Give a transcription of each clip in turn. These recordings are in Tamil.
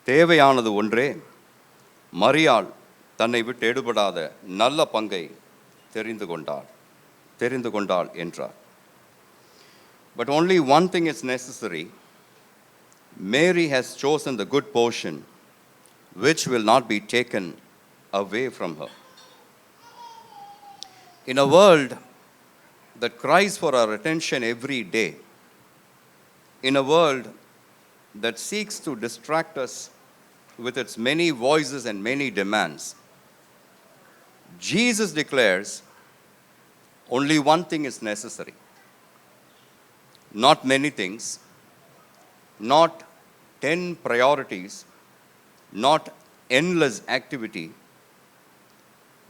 தேவையானது ஒன்றே. மரியாள் தன்னை விட்டு எடுபடாத நல்ல பங்கை தெரிந்து கொண்டாள் என்றார். But only one thing is necessary. Mary has chosen the good portion, which will not be taken away from her. In a world that cries for our attention every day, in a world that seeks to distract us with its many voices and many demands, Jesus declares only one thing is necessary. Not many things, not 10 priorities, not endless activity,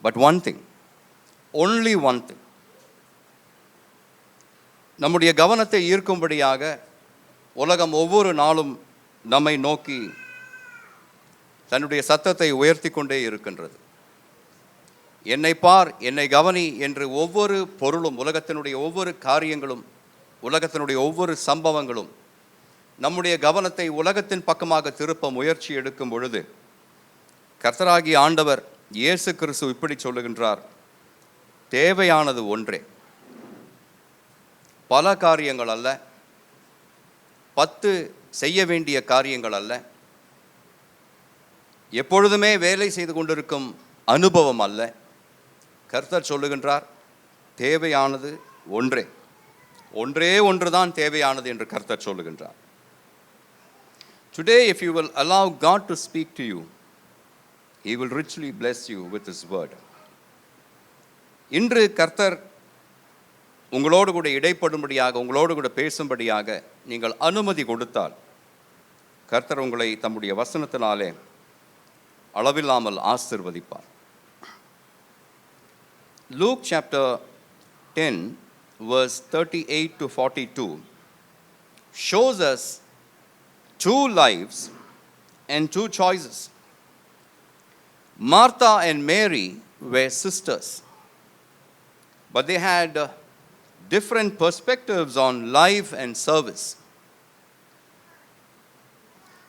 but one thing, only one thing. நம்முடைய கவனத்தை ஈர்க்கும்படியாக உலகம் ஒவ்வொரு நாளும் நம்மை நோக்கி தன்னுடைய சத்தத்தை உயர்த்தி கொண்டே இருக்கின்றது. என்னை பார், என்னை கவனி என்று ஒவ்வொரு பொருளும், உலகத்தினுடைய ஒவ்வொரு காரியங்களும், உலகத்தினுடைய ஒவ்வொரு சம்பவங்களும் நம்முடைய கவனத்தை உலகத்தின் பக்கமாக திருப்ப முயற்சி எடுக்கும் பொழுது, கர்த்தராகிய ஆண்டவர் இயேசு கிறிஸ்து இப்படி சொல்லுகின்றார், தேவையானது ஒன்றே. பல காரியங்கள் அல்ல, 10 செய்ய வேண்டிய காரியங்கள் அல்ல, எப்பொழுதுமே வேலை செய்து கொண்டிருக்கும் அனுபவம் அல்ல. கர்த்தர் சொல்லுகின்றார், தேவையானது ஒன்றே. ஒன்றே ஒன்றுதான் தேவையானது என்று கர்த்தர் சொல்லுகின்றார். Today, if you will allow God to speak to you, He will richly bless you with His word. இன்று கர்த்தர் உங்களோடு கூட இடைப்படும்படியாக, உங்களோடு கூட பேசும்படியாக நீங்கள் அனுமதி கொடுத்தால், கர்த்தர் உங்களை தம்முடைய வசனத்தினாலே அளவில்லாமல் ஆசீர்வதிப்பார். Luke chapter 10 verse 38 to 42 shows us 2 lives and 2 choices. Martha and Mary were sisters, but they had different perspectives on life and service.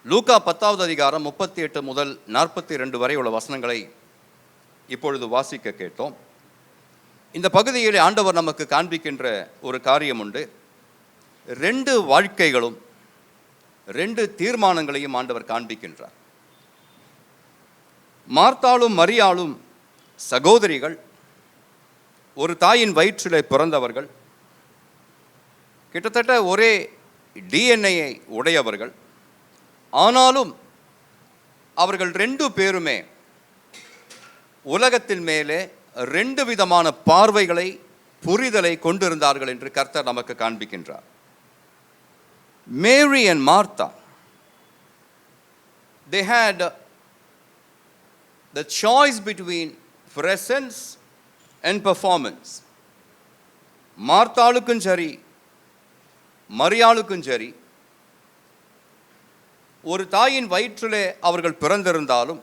லூக்கா 10வது அதிகாரம் 38 முதல் 42 வரை உள்ள வசனங்களை இப்பொழுது வாசிக்க கேட்டோம். இந்த பகுதியில் ஆண்டவர் நமக்கு காண்பிக்கின்ற ஒரு காரியம் உண்டு. 2 வாழ்க்கைகளும் 2 தீர்மானங்களையும் ஆண்டவர் காண்பிக்கின்றார். மார்த்தாளும் மரியாளும் சகோதரிகள், ஒரு தாயின் வயிற்றிலே பிறந்தவர்கள், கிட்டத்தட்ட ஒரே டிஎன்ஏயை உடையவர்கள். ஆனாலும் அவர்கள் 2 பேருமே உலகத்தின் மேலே 2 விதமான பார்வைகளை, புரிதலை கொண்டிருந்தார்கள் என்று கர்த்தர் நமக்கு காண்பிக்கின்றார். Mary and Martha, they had the choice between presence and performance. மார்த்தாளுக்கும் சரி, மரியாளுக்கும் சரி, ஒரு தாயின் வயிற்றிலே அவர்கள் பிறந்திருந்தாலும்,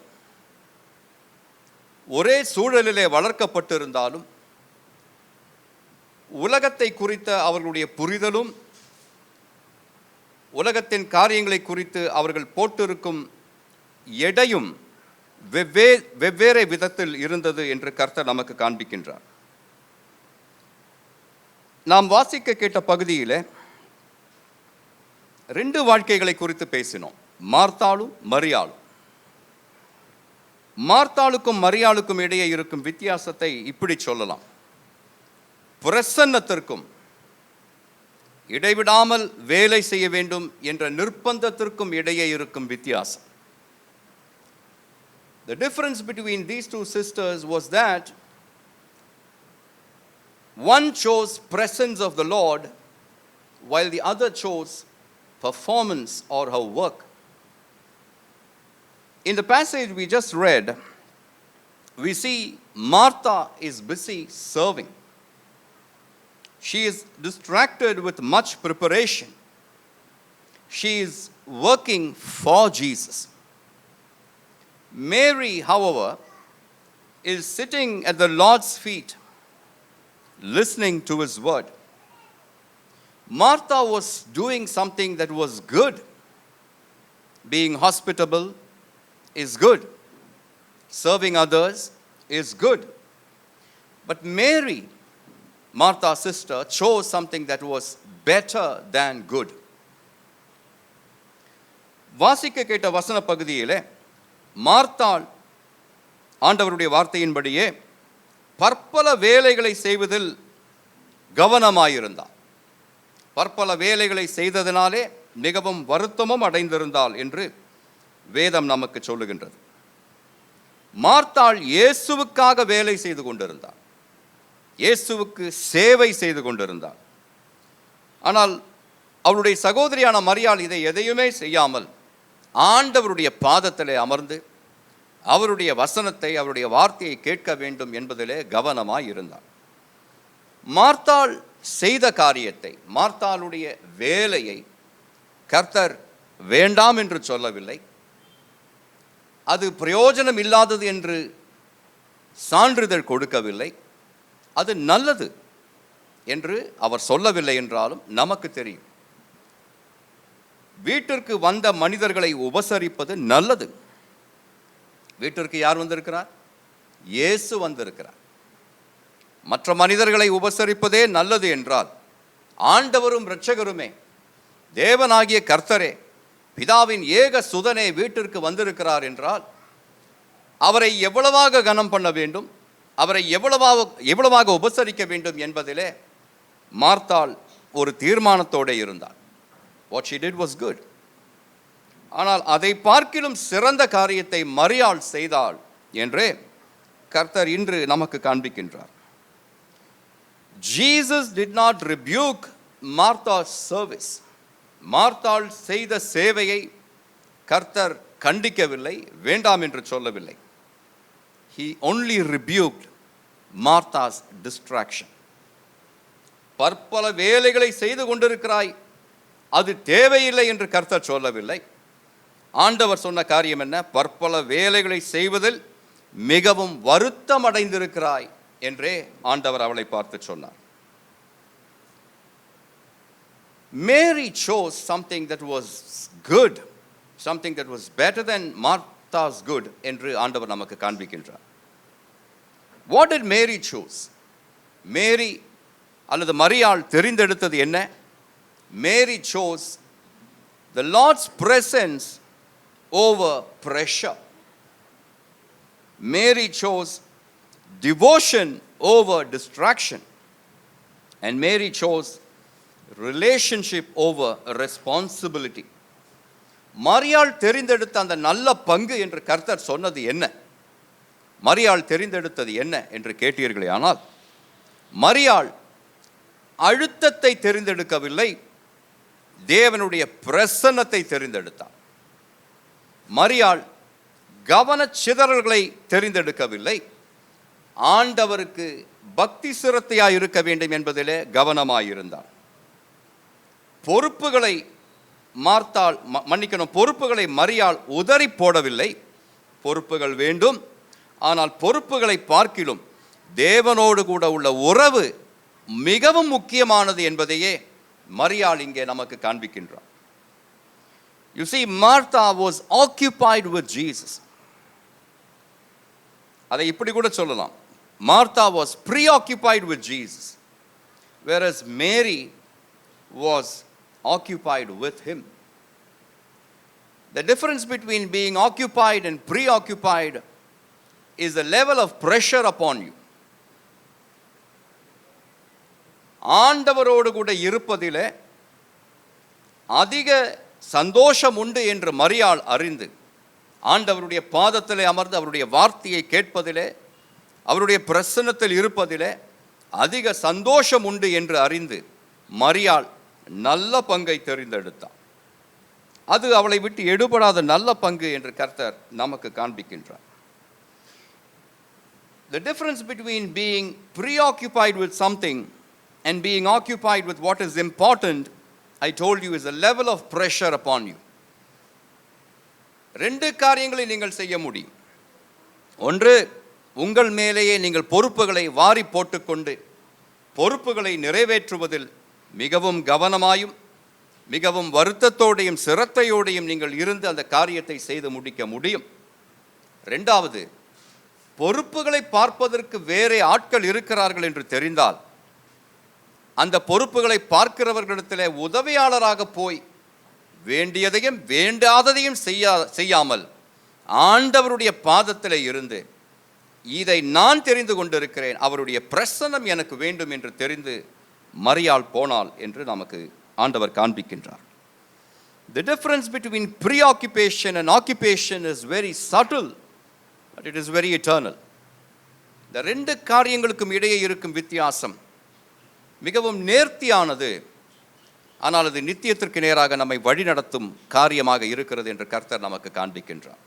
ஒரே சூழலிலே வளர்க்கப்பட்டிருந்தாலும், உலகத்தை குறித்த அவர்களுடைய புரிதலும், உலகத்தின் காரியங்களை குறித்து அவர்கள் போட்டிருக்கும் எடையும் வெவ்வேறு விதத்தில் இருந்தது என்று கர்த்தர் நமக்கு காண்பிக்கின்றார். நாம் வாசிக்க கேட்ட பகுதியில் 2 வாழ்க்கைகளை குறித்து பேசினோம். மார்த்தாளும் மரியாளும். மார்த்தாளுக்கும் மரியாளுக்கும் இடையே இருக்கும் வித்தியாசத்தை இப்படி சொல்லலாம். பிரசன்னத்திற்கும் இடைவிடாமல் வேலை செய்ய வேண்டும் என்ற நிர்பந்தத்திற்கும் இடையே இருக்கும் வித்தியாசம். The difference between these 2 sisters was that one chose presence of the Lord while the other chose performance or her work. In the passage we just read, we see Martha is busy serving. She is distracted with much preparation. She is working for Jesus. Mary, however, is sitting at the Lord's feet, listening to His word. Martha was doing something that was good, being hospitable, is good. Serving others is good. But Mary, Martha's sister, chose something that was better than good. வாசிக்க கேட்ட வசன பகுதியிலே மார்த்தாள் ஆண்டவருடைய வார்த்தையின்படியே பற்பல வேலைகளை செய்வதில் கவனமாயிருந்தாள். பற்பல வேலைகளை செய்ததினாலே மிகவும் வருத்தமும் அடைந்திருந்தாள் என்று வேதம் நமக்கு சொல்லுகின்றது. மார்த்தாள் இயேசுவுக்காக வேலை செய்து கொண்டிருந்தாள், இயேசுவுக்கு சேவை செய்து கொண்டிருந்தாள். ஆனால் அவளுடைய சகோதரியான மரியாள் இதை எதையுமே செய்யாமல் ஆண்டவருடைய பாதத்திலே அமர்ந்து அவருடைய வசனத்தை, அவருடைய வார்த்தையை கேட்க வேண்டும் என்பதிலே கவனமாய் இருந்தாள். மார்த்தாள் செய்த காரியத்தை, மார்த்தாளுடைய வேலையை கர்த்தர் வேண்டாம் என்று சொல்லவில்லை, அது பிரயோஜனம் இல்லாதது என்று சான்றிதழ் கொடுக்கவில்லை, அது நல்லது என்று அவர் சொல்லவில்லை என்றாலும் நமக்கு தெரியும். வீட்டிற்கு வந்த மனிதர்களை உபசரிப்பது நல்லது. வீட்டிற்கு யார் வந்திருக்கிறார்? இயேசு வந்திருக்கிறார். மற்ற மனிதர்களை உபசரிப்பதே நல்லது என்றால், ஆண்டவரும் இரட்சகருமே தேவனாகிய கர்த்தரே பிதாவின் ஏக சுதனே வீட்டிற்கு வந்திருக்கிறார் என்றால் அவரை எவ்வளவாக கனம் பண்ண வேண்டும், அவரை எவ்வளவாக உபசரிக்க வேண்டும் என்பதிலே மார்த்தாள் ஒரு தீர்மானத்தோடு இருந்தாள். What she did was good. ஆனால் அதை பார்க்கிலும் சிறந்த காரியத்தை மரியாள் செய்தாள் என்றே கர்த்தர் இன்று நமக்கு காண்பிக்கின்றார். Jesus did not rebuke Martha's service. மார்த்தாள் செய்த சேவையை கர்த்தர் கண்டிக்கவில்லை, வேண்டாம் என்று சொல்லவில்லை. He only rebuked Martha's distraction. பற்பல வேலைகளை செய்து கொண்டிருக்கிறாய், அது தேவையில்லை என்று கர்த்தர் சொல்லவில்லை. ஆண்டவர் சொன்ன காரியம் என்ன? பற்பல வேலைகளை செய்வதில் மிகவும் வருத்தம் அடைந்திருக்கிறாய் என்றே ஆண்டவர் அவளை பார்த்து சொன்னார். Mary chose something that was good, something that was better than Martha's good என்று ஆண்டவர் நமக்கு காண்பிக்கின்றார். What did Mary choose? மேரி அல்லது மரியாள் தெரிந்தெடுத்தது என்ன? Mary chose the Lord's presence over pressure. Mary chose devotion over distraction. And Mary chose relationship over responsibility. மரியாள் தெரிந்தெடுத்த அந்த நல்ல பங்கு என்று கர்த்தர் சொன்னது என்ன? மரியாள் தெரிந்தெடுத்தது என்ன என்று கேட்டீர்களே ஆனால், மரியாள் அழுத்தத்தை தெரிந்தெடுக்கவில்லை, தேவனுடைய பிரசன்னத்தை தெரிந்தெடுத்தார். மரியாள் கவனச்சிதறல்களை தெரிந்தெடுக்கவில்லை, ஆண்டவருக்கு பக்தி சிரத்தையாய் இருக்க வேண்டும் என்பதிலே கவனமாயிருந்தார். பொறுப்புகளை பொறுப்புகளை மரியாள் உதறி போடவில்லை. பொறுப்புகள் வேண்டும், ஆனால் பொறுப்புகளை பார்க்கிலும் தேவனோடு கூட உள்ள உறவு மிகவும் முக்கியமானது என்பதையே மரியாள் இங்கே நமக்கு காண்பிக்கின்றார். You see, Martha was occupied with Jesus. அதை இப்படி கூட சொல்லலாம், Martha was preoccupied with Jesus, whereas Mary was occupied with him. The difference between being occupied and preoccupied is the level of pressure upon you. ஆண்டவரோடு கூட இருப்பதிலே அதிக சந்தோஷம் உண்டு என்று மரியாள் அறிந்து, ஆண்டவருடைய பாதத்திலே அமர்ந்து அவருடைய வார்த்தையை கேட்பதிலே, அவருடைய பிரசன்னத்தில் இருப்பதிலே அதிக சந்தோஷம் உண்டு என்று அறிந்து மரியாள் நல்ல பங்கை தெரிந்தெடுத்தார். அது அவளை விட்டு எடுபடாத நல்ல பங்கு என்று கர்த்தர் நமக்கு காண்பிக்கின்றார். The difference between being preoccupied with something and being occupied with what is important, I told you, is a level of pressure upon you. ரெண்டு காரியங்களை நீங்கள் செய்ய முடியும். ஒன்று, உங்கள் மேலேயே நீங்கள் பொறுப்புகளை வாரி போட்டுக்கொண்டு பொறுப்புகளை நிறைவேற்றுவதில் மிகவும் கவனமாயும் மிகவும் வருத்தத்தோடையும் சிரத்தையோடையும் நீங்கள் இருந்து அந்த காரியத்தை செய்து முடிக்க முடியும். ரெண்டாவது, பொறுப்புகளை பார்ப்பதற்கு வேறே ஆட்கள் இருக்கிறார்கள் என்று தெரிந்தால் அந்த பொறுப்புகளை பார்க்கிறவர்களிடத்தில் உதவியாளராக போய் வேண்டியதையும் வேண்டாததையும் செய்யாமல் ஆண்டவருடைய பாதத்தில் இருந்து இதை நான் தெரிந்து கொண்டிருக்கிறேன், அவருடைய பிரசன்னம் எனக்கு வேண்டும் என்று தெரிந்து மரியாள் போனாள் என்று நமக்கு ஆண்டவர் காண்பிக்கின்றார். The difference between preoccupation and occupation is very subtle, but it is very eternal. இந்த ரெண்டு காரியங்களுக்கும் இடையே இருக்கும் வித்தியாசம் மிகவும் நேர்த்தியானது, ஆனால் அது நித்தியத்திற்கு நேராக நம்மை வழிநடத்தும் காரியமாக இருக்கிறது என்று கர்த்தர் நமக்கு காண்பிக்கின்றார்.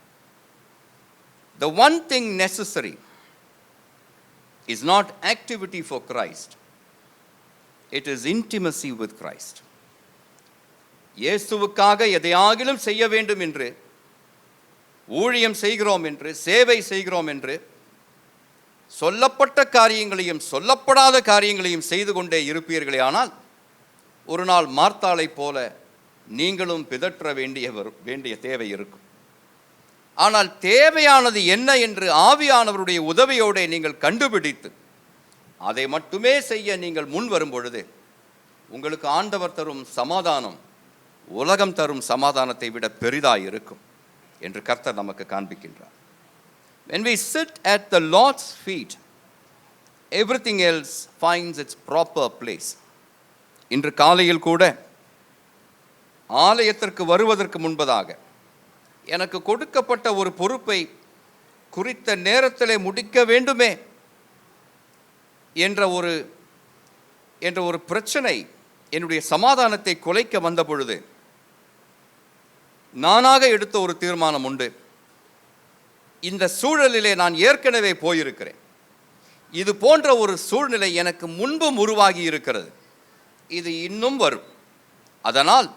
The one thing necessary is not activity for Christ, it is intimacy with Christ. இயேசுவுக்காக எதையாகிலும் செய்ய வேண்டும் என்று, ஊழியம் செய்கிறோம் என்று, சேவை செய்கிறோம் என்று சொல்லப்பட்ட காரியங்களையும் சொல்லப்படாத காரியங்களையும் செய்து கொண்டே இருப்பீர்களே, ஆனால் ஒரு நாள் மார்த்தாளை போல நீங்களும் பிதற்ற வேண்டிய தேவை இருக்கும். ஆனால் தேவையானது என்ன என்று ஆவியானவருடைய உதவியோடு நீங்கள் கண்டுபிடித்து அதை மட்டுமே செய்ய நீங்கள் முன் வரும் பொழுது உங்களுக்கு ஆண்டவர் தரும் சமாதானம் உலகம் தரும் சமாதானத்தை விட பெரிதாய் இருக்கும் என்று கர்த்தர் நமக்கு காண்பிக்கின்றார். When we sit at the Lord's feet, everything else finds its proper place. இன்று காலையில் கூட ஆலயத்திற்கு வருவதற்கு முன்பதாக எனக்கு கொடுக்கப்பட்ட ஒரு பொறுப்பை குறித்த நேரத்திலே முடிக்க வேண்டுமே என்ற ஒரு பிரச்சனை என்னுடைய சமாதானத்தை குலைக்க வந்த பொழுது நானாக எடுத்த ஒரு தீர்மானம் உண்டு. இந்த சூழலிலே நான் ஏற்கனவே போயிருக்கிறேன், இது போன்ற ஒரு சூழ்நிலை எனக்கு முன்பும் உருவாகி இருக்கிறது, இது இன்னும் வரும். அதனால்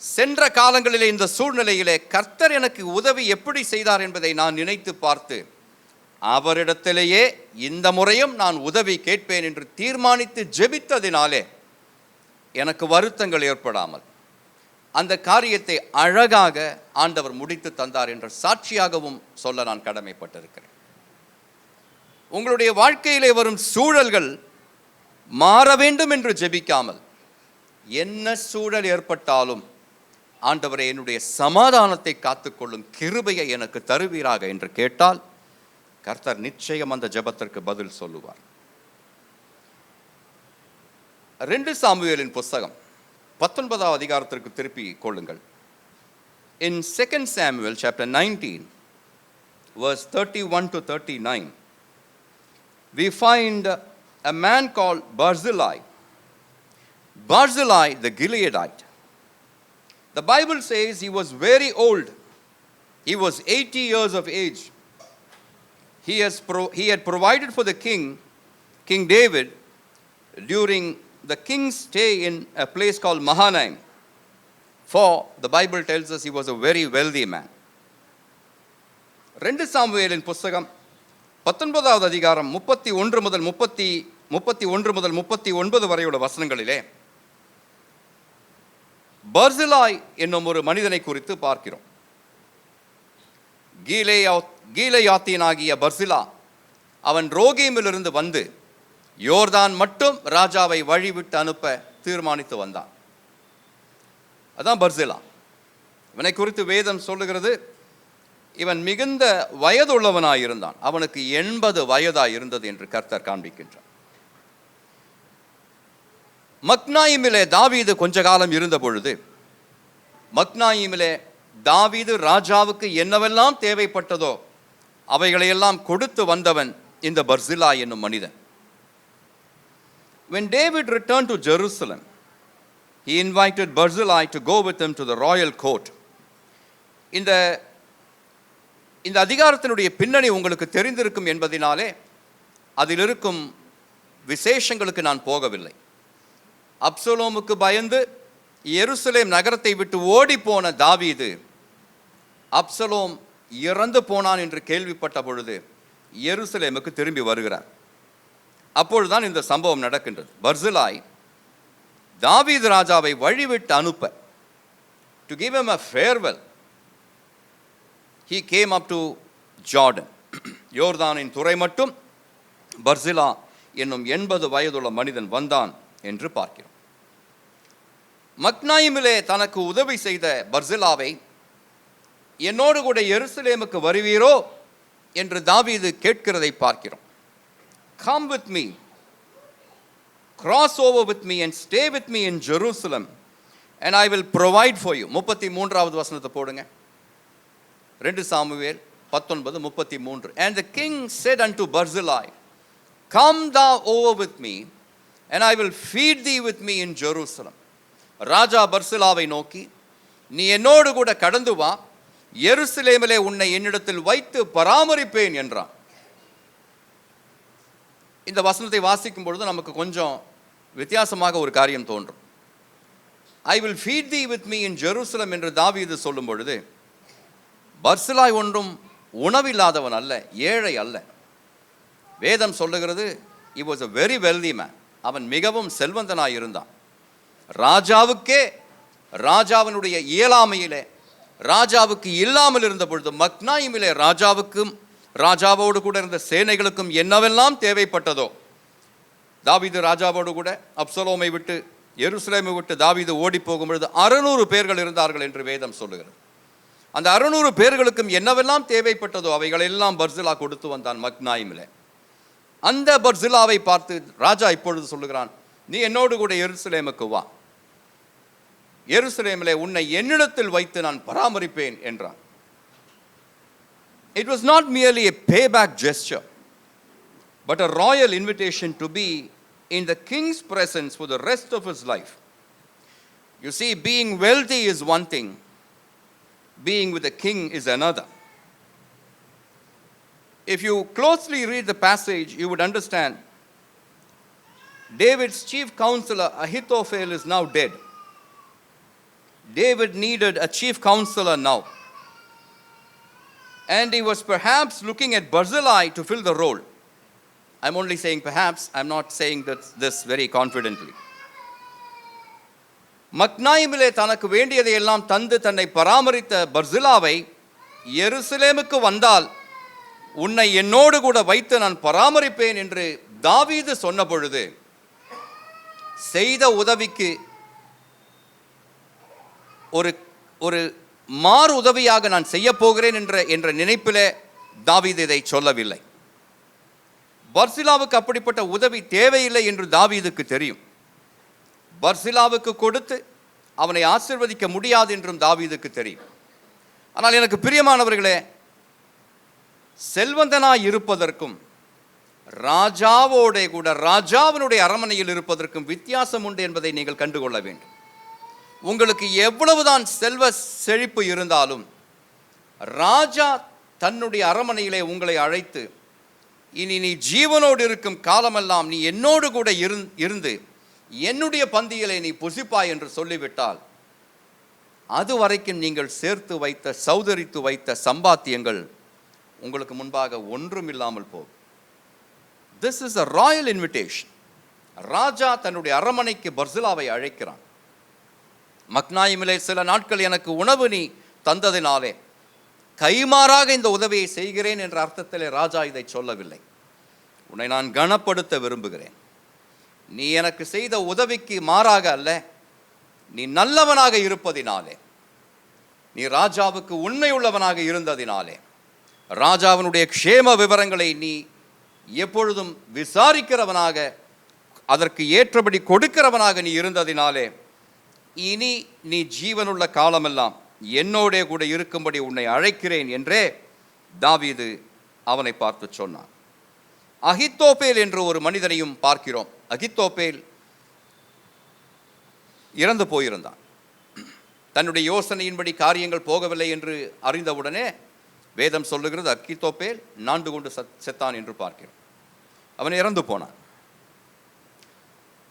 சென்ற காலங்களிலே இந்த சூழ்நிலையிலே கர்த்தர் எனக்கு உதவி எப்படி செய்தார் என்பதை நான் நினைத்து பார்த்து அவரிடத்திலேயே இந்த முறையும் நான் உதவி கேட்பேன் என்று தீர்மானித்து ஜெபித்ததினாலே எனக்கு வருத்தங்கள் ஏற்படாமல் அந்த காரியத்தை அழகாக ஆண்டவர் முடித்து தந்தார் என்ற சாட்சியாகவும் சொல்ல நான் கடமைப்பட்டிருக்கிறேன். உங்களுடைய வாழ்க்கையிலே வரும் சூழல்கள் மாற வேண்டும் என்று ஜெபிக்காமல், என்ன சூழல் ஏற்பட்டாலும் ஆண்டவரே என்னுடைய சமாதானத்தை காத்துக்கொள்ளும் கிருபையை எனக்கு தருவீராக என்று கேட்டால் கர்த்தர் நிச்சயம் அந்த ஜெபத்திற்கு பதில் சொல்லுவார். 2 சாமுவேலின் புஸ்தகம் 19வது அதிகாரத்திற்கு திருப்பி கொள்ளுங்கள். In 2 Samuel chapter 19 verse 31 to 39 we find a man called Barzillai the Gileadite. The Bible says he was very old. He was 80 years of age. He had provided for the King David during the king's stay in a place called Mahanaim. For the Bible tells us he was a very wealthy man. 2 சாமுவேலின் புஸ்தகம் 19வது அதிகாரம் 31 முதல் 39 வரையுள்ள வசனங்களிலே பர்சிலாய் என்னும் ஒரு மனிதனை குறித்து பார்க்கிறோம். கீலேயாத்தியனாகிய பர்சிலா அவன் ரோகீமிலிருந்து வந்து யோர்தான் மட்டும் ராஜாவை வழிவிட்டு அனுப்ப தீர்மானித்து வந்தான். அதான் பர்சிலா. இவனை குறித்து வேதம் சொல்லுகிறது, இவன் மிகுந்த வயதுள்ளவனாயிருந்தான். அவனுக்கு 80 வயதாய் இருந்தது என்று கர்த்தர் காண்பிக்கின்றார். மக்னாயிமிலே தாவீது கொஞ்ச காலம் இருந்த பொழுது, மக்னாயிமிலே தாவீது ராஜாவுக்கு என்னவெல்லாம் தேவைப்பட்டதோ அவைகளையெல்லாம் கொடுத்து வந்தவன் இந்த பர்சிலா என்னும் மனிதன். When David returned to Jerusalem, he invited Barzillai to go with him to the royal court. இந்த அதிகாரத்தினுடைய பின்னணி உங்களுக்கு தெரிந்திருக்கும் என்பதினாலே அதில் இருக்கும் விசேஷங்களுக்கு நான் போகவில்லை. அப்சலோமுக்கு பயந்து எருசலேம் நகரத்தை விட்டு ஓடி போன தாவீது அப்சலோம் இறந்து போனான் என்று கேள்விப்பட்ட பொழுது எருசலேமுக்கு திரும்பி வருகிறார். அப்பொழுதுதான் இந்த சம்பவம் நடக்கின்றது. பர்சிலாய் தாவீது ராஜாவை வழிவிட்டு அனுப்ப, to give him a farewell, he came up to Jordan. யோர்தானின் துறை மட்டும் பர்சிலா என்னும் 80 வயதுள்ள மனிதன் வந்தான் என்று பார்க்கிறோம். மக்னாயிமிலே தனக்கு உதவி செய்த பர்சிலாவை, என்னோடு கூட எருசலேமுக்கு வருவீரோ என்று தாவீது கேட்கிறதை பார்க்கிறோம். Come with me, cross over with me and stay with me in Jerusalem and I will provide for you. 33வது வசனத்தை போடுங்க. 2 Samuel 19:33. And the king said unto Barzillai, Come thou over with me and I will feed thee with me in Jerusalem. ராஜா பர்சிலாவை நோக்கி, நீ என்னோடு கூட கடந்து வா, எருசலேமிலே உன்னை என்னிடத்தில் வைத்து பராமரிப்பேன் என்றான். இந்த வசனத்தை வாசிக்கும் பொழுது நமக்கு கொஞ்சம் வித்தியாசமாக ஒரு காரியம் தோன்றும். I will feet the with me in Jerusalem என்று தாவீது சொல்லும் பொழுது, பர்சிலாய் ஒன்றும் உணவில்லாதவன் அல்ல, ஏழை அல்ல. வேதம் சொல்லுகிறது he was a very wealthy man. அவன் மிகவும் செல்வந்தனாய் இருந்தான். ராஜாவுக்கே ராஜாவினுடைய இயலாமையிலே, ராஜாவுக்கு இல்லாமல் இருந்த பொழுது மக்னாயிமிலே ராஜாவுக்கும் ராஜாவோடு கூட இருந்த சேனைகளுக்கும் என்னவெல்லாம் தேவைப்பட்டதோ, தாவீது ராஜாவோடு கூட அப்சலோமை விட்டு எருசலேமை விட்டு தாவீது ஓடி போகும் பொழுது 600 பேர்கள் இருந்தார்கள் என்று வேதம் சொல்லுகிறது. அந்த 600 பேர்களுக்கும் என்னவெல்லாம் தேவைப்பட்டதோ அவைகளெல்லாம் பர்சிலா கொடுத்து வந்தான் மக்னாயிமிலே. அந்த பர்சிலாவை பார்த்து ராஜா இப்பொழுது சொல்லுகிறான், நீ என்னோடு கூட எருசலேமுக்கு வா, எருசலேமிலே உன்னை என்னிடத்தில் வைத்து நான் பராமரிப்பேன் என்றான். It was not merely a payback gesture, but a royal invitation to be in the king's presence for the rest of his life. You see, being wealthy is one thing, being with the king is another. If you closely read the passage, you would understand David's chief counselor Ahithophel is now dead. David needed a chief counselor now. And he was perhaps looking at Barzillai to fill the role. I'm only saying perhaps, I'm not saying this very confidently. மக்னாயிமிலே தனக்கு வேண்டியதை எல்லாம் தந்து தன்னை பராமரித்த பர்சிலாவை, எருசலேமுக்கு வந்தால் உன்னை என்னோடு கூட வைத்து நான் பராமரிப்பேன் என்று தாவீது சொன்ன பொழுது, செய்த உதவிக்கு ஒரு மாறு உதவியாக நான் செய்ய போகிறேன் என்ற நினைப்பிலே தாவீது இதை சொல்லவில்லை. பர்சிலாவுக்கு அப்படிப்பட்ட உதவி தேவையில்லை என்று தாவீதுக்கு தெரியும். பர்சிலாவுக்கு கொடுத்து அவனை ஆசீர்வதிக்க முடியாது என்றும் தாவீதுக்கு தெரியும். ஆனால் எனக்கு பிரியமானவர்களே, செல்வந்தனாய் இருப்பதற்கும் ராஜாவோட கூட ராஜாவினுடைய அரண்மனையில் இருப்பதற்கும் வித்தியாசம் உண்டு என்பதை நீங்கள் கண்டுகொள்ள வேண்டும். உங்களுக்கு எவ்வளவுதான் செல்வ செழிப்பு இருந்தாலும் ராஜா தன்னுடைய அரண்மனையிலே உங்களை அழைத்து, இனி நீ ஜீவனோடு இருக்கும் காலமெல்லாம் நீ என்னோடு கூட இருந்து என்னுடைய பந்தியிலே நீ புசிப்பாய் என்று சொல்லிவிட்டால், அது வரைக்கும் நீங்கள் சேர்த்து வைத்த சௌதரித்து வைத்த சம்பாத்தியங்கள் உங்களுக்கு முன்பாக ஒன்றும் இல்லாமல் போகும். This is a royal invitation. ராஜா தன்னுடைய அரண்மனைக்கு பர்சிலாவை அழைக்கிறான். மக்னாயிமிலே சில நாட்கள் எனக்கு உணவு நீ தந்ததினாலே கைமாறாக இந்த உதவியை செய்கிறேன் என்ற அர்த்தத்திலே ராஜா இதை சொல்லவில்லை. உன்னை நான் கனப்படுத்த விரும்புகிறேன். நீ எனக்கு செய்த உதவிக்கு மாறாக அல்ல, நீ நல்லவனாக இருப்பதினாலே, நீ ராஜாவுக்கு உண்மை உள்ளவனாக இருந்ததினாலே, ராஜாவினுடைய க்ஷேம விவரங்களை நீ எப்பொழுதும் விசாரிக்கிறவனாக, அதற்கு ஏற்றபடி கொடுக்கிறவனாக நீ இருந்ததினாலே, இனி நீ ஜீவனுள்ள காலமெல்லாம் என்னோடே கூட இருக்கும்படி உன்னை அழைக்கிறேன் என்றே தாவீது அவனை பார்த்து சொன்னான். அகித்தோப்பேல் என்ற ஒரு மனிதனையும் பார்க்கிறோம். அகித்தோப்பேல் இறந்து போயிருந்தான். தன்னுடைய யோசனையின்படி காரியங்கள் போகவில்லை என்று அறிந்தவுடனே வேதம் சொல்லுகிறது, அகித்தோப்பேல் நாண்டு கொண்டு செத்தான் என்று பார்க்கிறோம். அவன் இறந்து போனான்.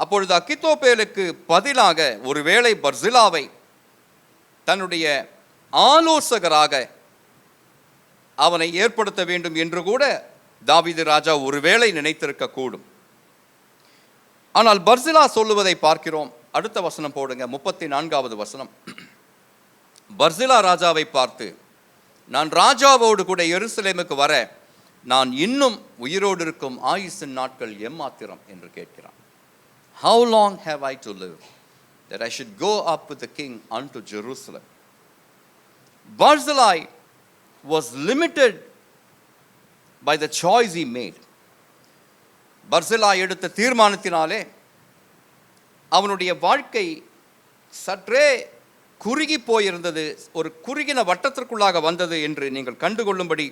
அப்பொழுது அகித்தோப்பேலுக்கு பதிலாக ஒருவேளை பர்சிலாவை தன்னுடைய ஆலோசகராக அவனை ஏற்படுத்த வேண்டும் என்று கூட தாவீது ராஜா ஒருவேளை நினைத்திருக்க கூடும். ஆனால் பர்சிலா சொல்லுவதை பார்க்கிறோம். அடுத்த வசனம் போடுங்க, 34வது வசனம். பர்சிலா ராஜாவை பார்த்து, நான் ராஜாவோடு கூட எருசலேமுக்கு வர நான் இன்னும் உயிரோடு இருக்கும் ஆயுசின் நாட்கள் எம்மாத்திரம் என்று கேட்கிறான். How long have I to live that I should go up with the king unto Jerusalem? Barzillai was limited by the choice he made. Barzillai எடுத்த தீர்மானத்தினாலே அவனுடைய வாழ்க்கை சற்றே குறுகி போயிருந்தது, ஒரு குறுகின வட்டத்திற்குள்ளாக வந்தது என்று நீங்கள் கண்டுகொள்ளும்படி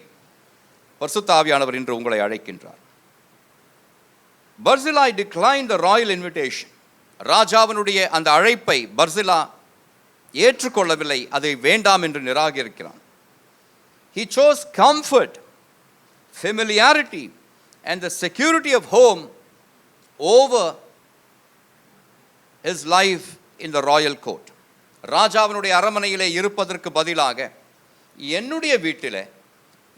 பரிசுத்த ஆவியானவர் இன்று உங்களை அழைக்கின்றார். Barzillai declined the royal invitation. ராஜாவினுடைய அந்த அழைப்பை பர்சில்லா ஏற்றுக்கொள்ளவில்லை, அதை வேண்டாம் என்று நிராகரிக்கிறான். He chose comfort, familiarity and the security of home over his life in the royal court. ராஜாவினுடைய அரண்மனையிலே இருப்பதற்கு பதிலாக என்னுடைய வீட்டில்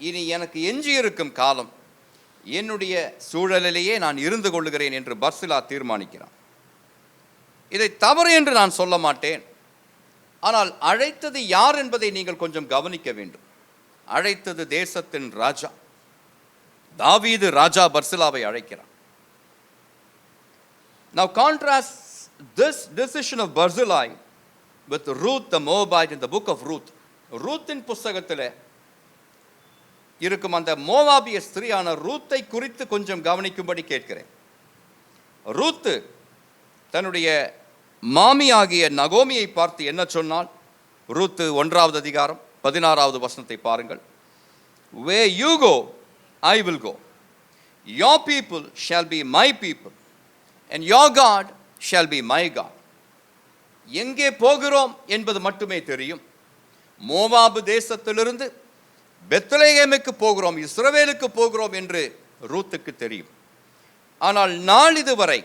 இனி எனக்கு எஞ்சி இருக்கும் காலம் என்னுடைய சூழலிலேயே நான் இருந்து கொள்ளுகிறேன் என்று பர்சில்லா தீர்மானிக்கிறான். இதை தவறு என்று நான் சொல்ல மாட்டேன், ஆனால் அழைத்தது யார் என்பதை நீங்கள் கொஞ்சம் கவனிக்க வேண்டும். அழைத்தது தேசத்தின் ராஜா தாவீது. ராஜா பர்சில்லாவை அழைக்கிறான். Now contrast this decision of Barzillai with Ruth the Moabite in the book of Ruth. ரூத்தின் புஸ்தகத்தில் இருக்கும் அந்த மோவாபிய ஸ்திரியான ரூத்தை குறித்து கொஞ்சம் கவனிக்கும்படி கேட்கிறேன். ரூத்து தன்னுடைய மாமியாகிய நகோமியை பார்த்து என்ன சொன்னால், ரூத்து 1வது அதிகாரம் 16வது வசனத்தை பாருங்கள். Where you go, I will go. Your people shall be my people, and your God shall be my God. எங்கே போகிறோம் என்பது மட்டுமே தெரியும். மோவாபு தேசத்திலிருந்து பெத்லகேமுக்கு போகிறோம், இஸ்ரவேலுக்கு போகிறோம் என்று ரூத்துக்கு தெரியும். ஆனால் நாளிதுவரை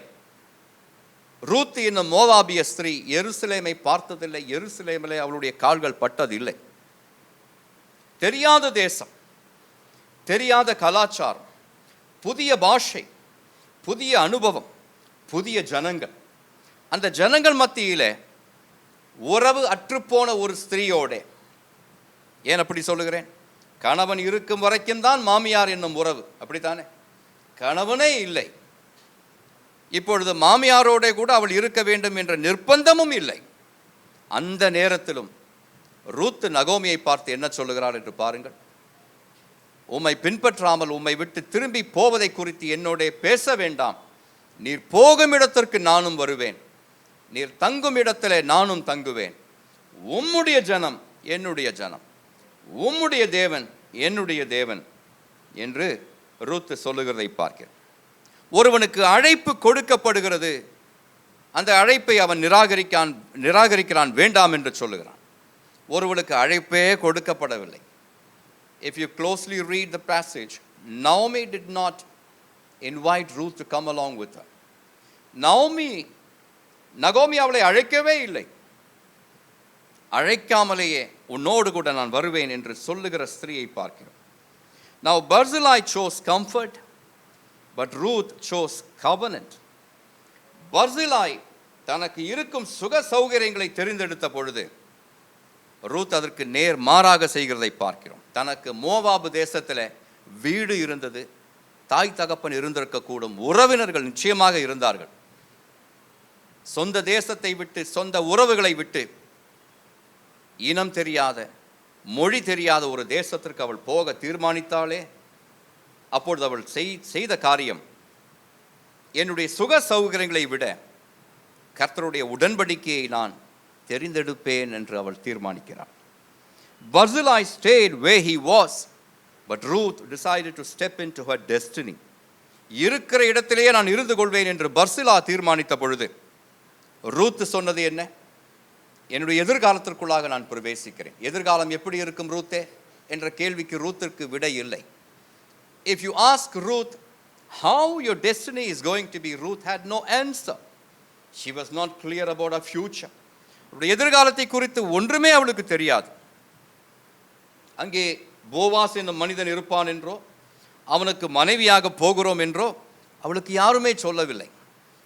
ரூத் என்னும் மோவாபிய ஸ்திரீ எருசலேமை பார்த்ததில்லை, எருசலேமிலே அவளுடைய கால்கள் பட்டதில்லை. தெரியாத தேசம், தெரியாத கலாச்சாரம், புதிய பாஷை, புதிய அனுபவம், புதிய ஜனங்கள். அந்த ஜனங்கள் மத்தியிலே உறவு அற்றுப்போன ஒரு ஸ்திரீயோட, ஏன் அப்படி சொல்லுகிறேன், கணவன் இருக்கும் வரைக்கும் தான் மாமியார் என்னும் உறவு, அப்படித்தானே? கணவனே இல்லை, இப்பொழுது மாமியாரோட கூட அவள் இருக்க வேண்டும் என்ற நிர்பந்தமும் இல்லை. அந்த நேரத்திலும் ரூத் நகோமியை பார்த்து என்ன சொல்லுகிறாள் என்று பாருங்கள். உம்மை பின்பற்றாமல் உம்மை விட்டு திரும்பி போவதை குறித்து என்னோட பேச வேண்டாம். நீர் போகும் இடத்திற்கு நானும் வருவேன், நீர் தங்கும் இடத்திலே நானும் தங்குவேன். உம்முடைய ஜனம் என்னுடைய ஜனம், உம்முடைய தேவன் என்னுடைய தேவன் என்று ரூத் சொல்லுகிறதை பார்க்கிறேன். ஒருவனுக்கு அழைப்பு கொடுக்கப்படுகிறது, அந்த அழைப்பை அவன் நிராகரிக்கிறான், வேண்டாம் என்று சொல்லுகிறான். ஒருவனுக்கு அழைப்பே கொடுக்கப்படவில்லை. If you closely read the passage, Naomi did not invite Ruth to come along with her. நகோமி அவளை அழைக்கவே இல்லை. அழைக்காமலேயே உன்னோடு கூட நான் வருவேன் என்று சொல்லுகிற ஸ்திரீயை பார்க்கிறோம். Now Barzillai chose comfort, but Ruth chose covenant. Barzillai தனக்கு இருக்கும் சுக சௌகரியங்களை தெரிந்தெடுத்த பொழுது ரூத் அதற்கு நேர் மாறாக செய்கிறதை பார்க்கிறோம். தனக்கு மோவாபு தேசத்தில் வீடு இருந்தது, தாய் தகப்பன் இருந்திருக்கக்கூடும், உறவினர்கள் நிச்சயமாக இருந்தார்கள். சொந்த தேசத்தை விட்டு, சொந்த உறவுகளை விட்டு, இனம் தெரியாத, மொழி தெரியாத ஒரு தேசத்திற்கு அவள் போக தீர்மானித்தாளே, அப்பொழுது அவள் செய்த காரியம், என்னுடைய சுக சௌகரியங்களை விட கர்த்தருடைய உடன்படிக்கையை நான் தெரிந்தெடுப்பேன் என்று அவள் தீர்மானிக்கிறாள். Barzillai stayed where he was, but Ruth decided to step into her destiny. இருக்கிற இடத்திலேயே நான் இருந்து கொள்வேன் என்று பர்சில்லா தீர்மானித்த பொழுது ரூத் சொன்னது என்ன? என்னுடைய எதிர்காலத்திற்குள்ளாக நான் பிரவேசிக்கிறேன். எதிர்காலம் எப்படி இருக்கும் ரூத்தே என்ற கேள்விக்கு ரூத்திற்கு விடை இல்லை. If you ask Ruth how your destiny is going to be, Ruth had no answer. She was not clear about her future. எதிர்காலத்தை குறித்து ஒன்றுமே அவளுக்கு தெரியாது. அங்கே போவாஸ் என்னும் மனிதன் இருப்பான் என்றோ, அவனுக்கு மனைவியாக போகிறோம் என்றோ அவளுக்கு யாருமே சொல்லவில்லை.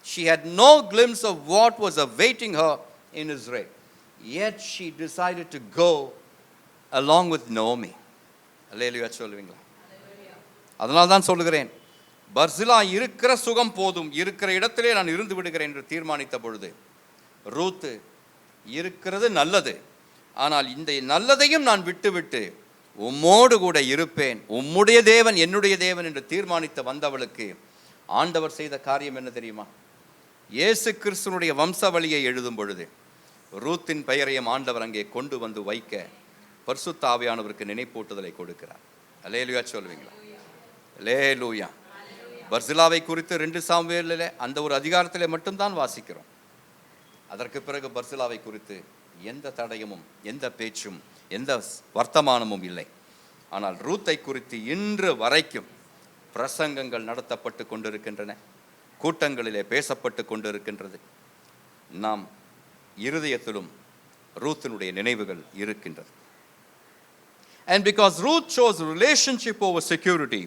She had no glimpse of what was awaiting her in Israel. Yet she decided to go along with Naomi. அல்லேலூயா சொல்லுவீங்களா? அதனால் தான் சொல்லுகிறேன், பர்சிலா இருக்கிற சுகம் போதும், இருக்கிற இடத்திலே நான் இருந்து விடுகிறேன் என்று தீர்மானித்த பொழுது, ரூத்து இருக்கிறது நல்லது, ஆனால் இந்த நல்லதையும் நான் விட்டுவிட்டு உம்மோடு கூட இருப்பேன், உம்முடைய தேவன் என்னுடைய தேவன் என்று தீர்மானித்த வந்தவளுக்கு ஆண்டவர் செய்த காரியம் என்ன தெரியுமா? இயேசு கிறிஸ்துனுடைய வம்சவழியை எழுதும் பொழுது ரூத்தின் பெயரையும் ஆண்டவர் அங்கே கொண்டு வந்து வைக்க பரிசுத்த ஆவியானவருக்கு நினைப்பூட்டுதலை கொடுக்கிறார். அல்லேலூயா சொல்லுவீங்களா? அல்லேலூயா. பர்சிலாவை குறித்து 2 சாமுவேலில் அந்த ஒரு அதிகாரத்திலே மட்டும்தான் வாசிக்கிறோம். அதற்கு பிறகு பர்சிலாவை குறித்து எந்த தடயமும், எந்த பேச்சும், எந்த வர்த்தமானமும் இல்லை. ஆனால் ரூத்தை குறித்து இன்று வரைக்கும் பிரசங்கங்கள் நடத்தப்பட்டு கொண்டிருக்கின்றன, கூட்டங்களிலே பேசப்பட்டு கொண்டிருக்கின்றது. நாம் இருதயத்திலும் ரூத்தினுடைய நினைவுகள் இருக்கின்றது. And because Ruth chose relationship over security,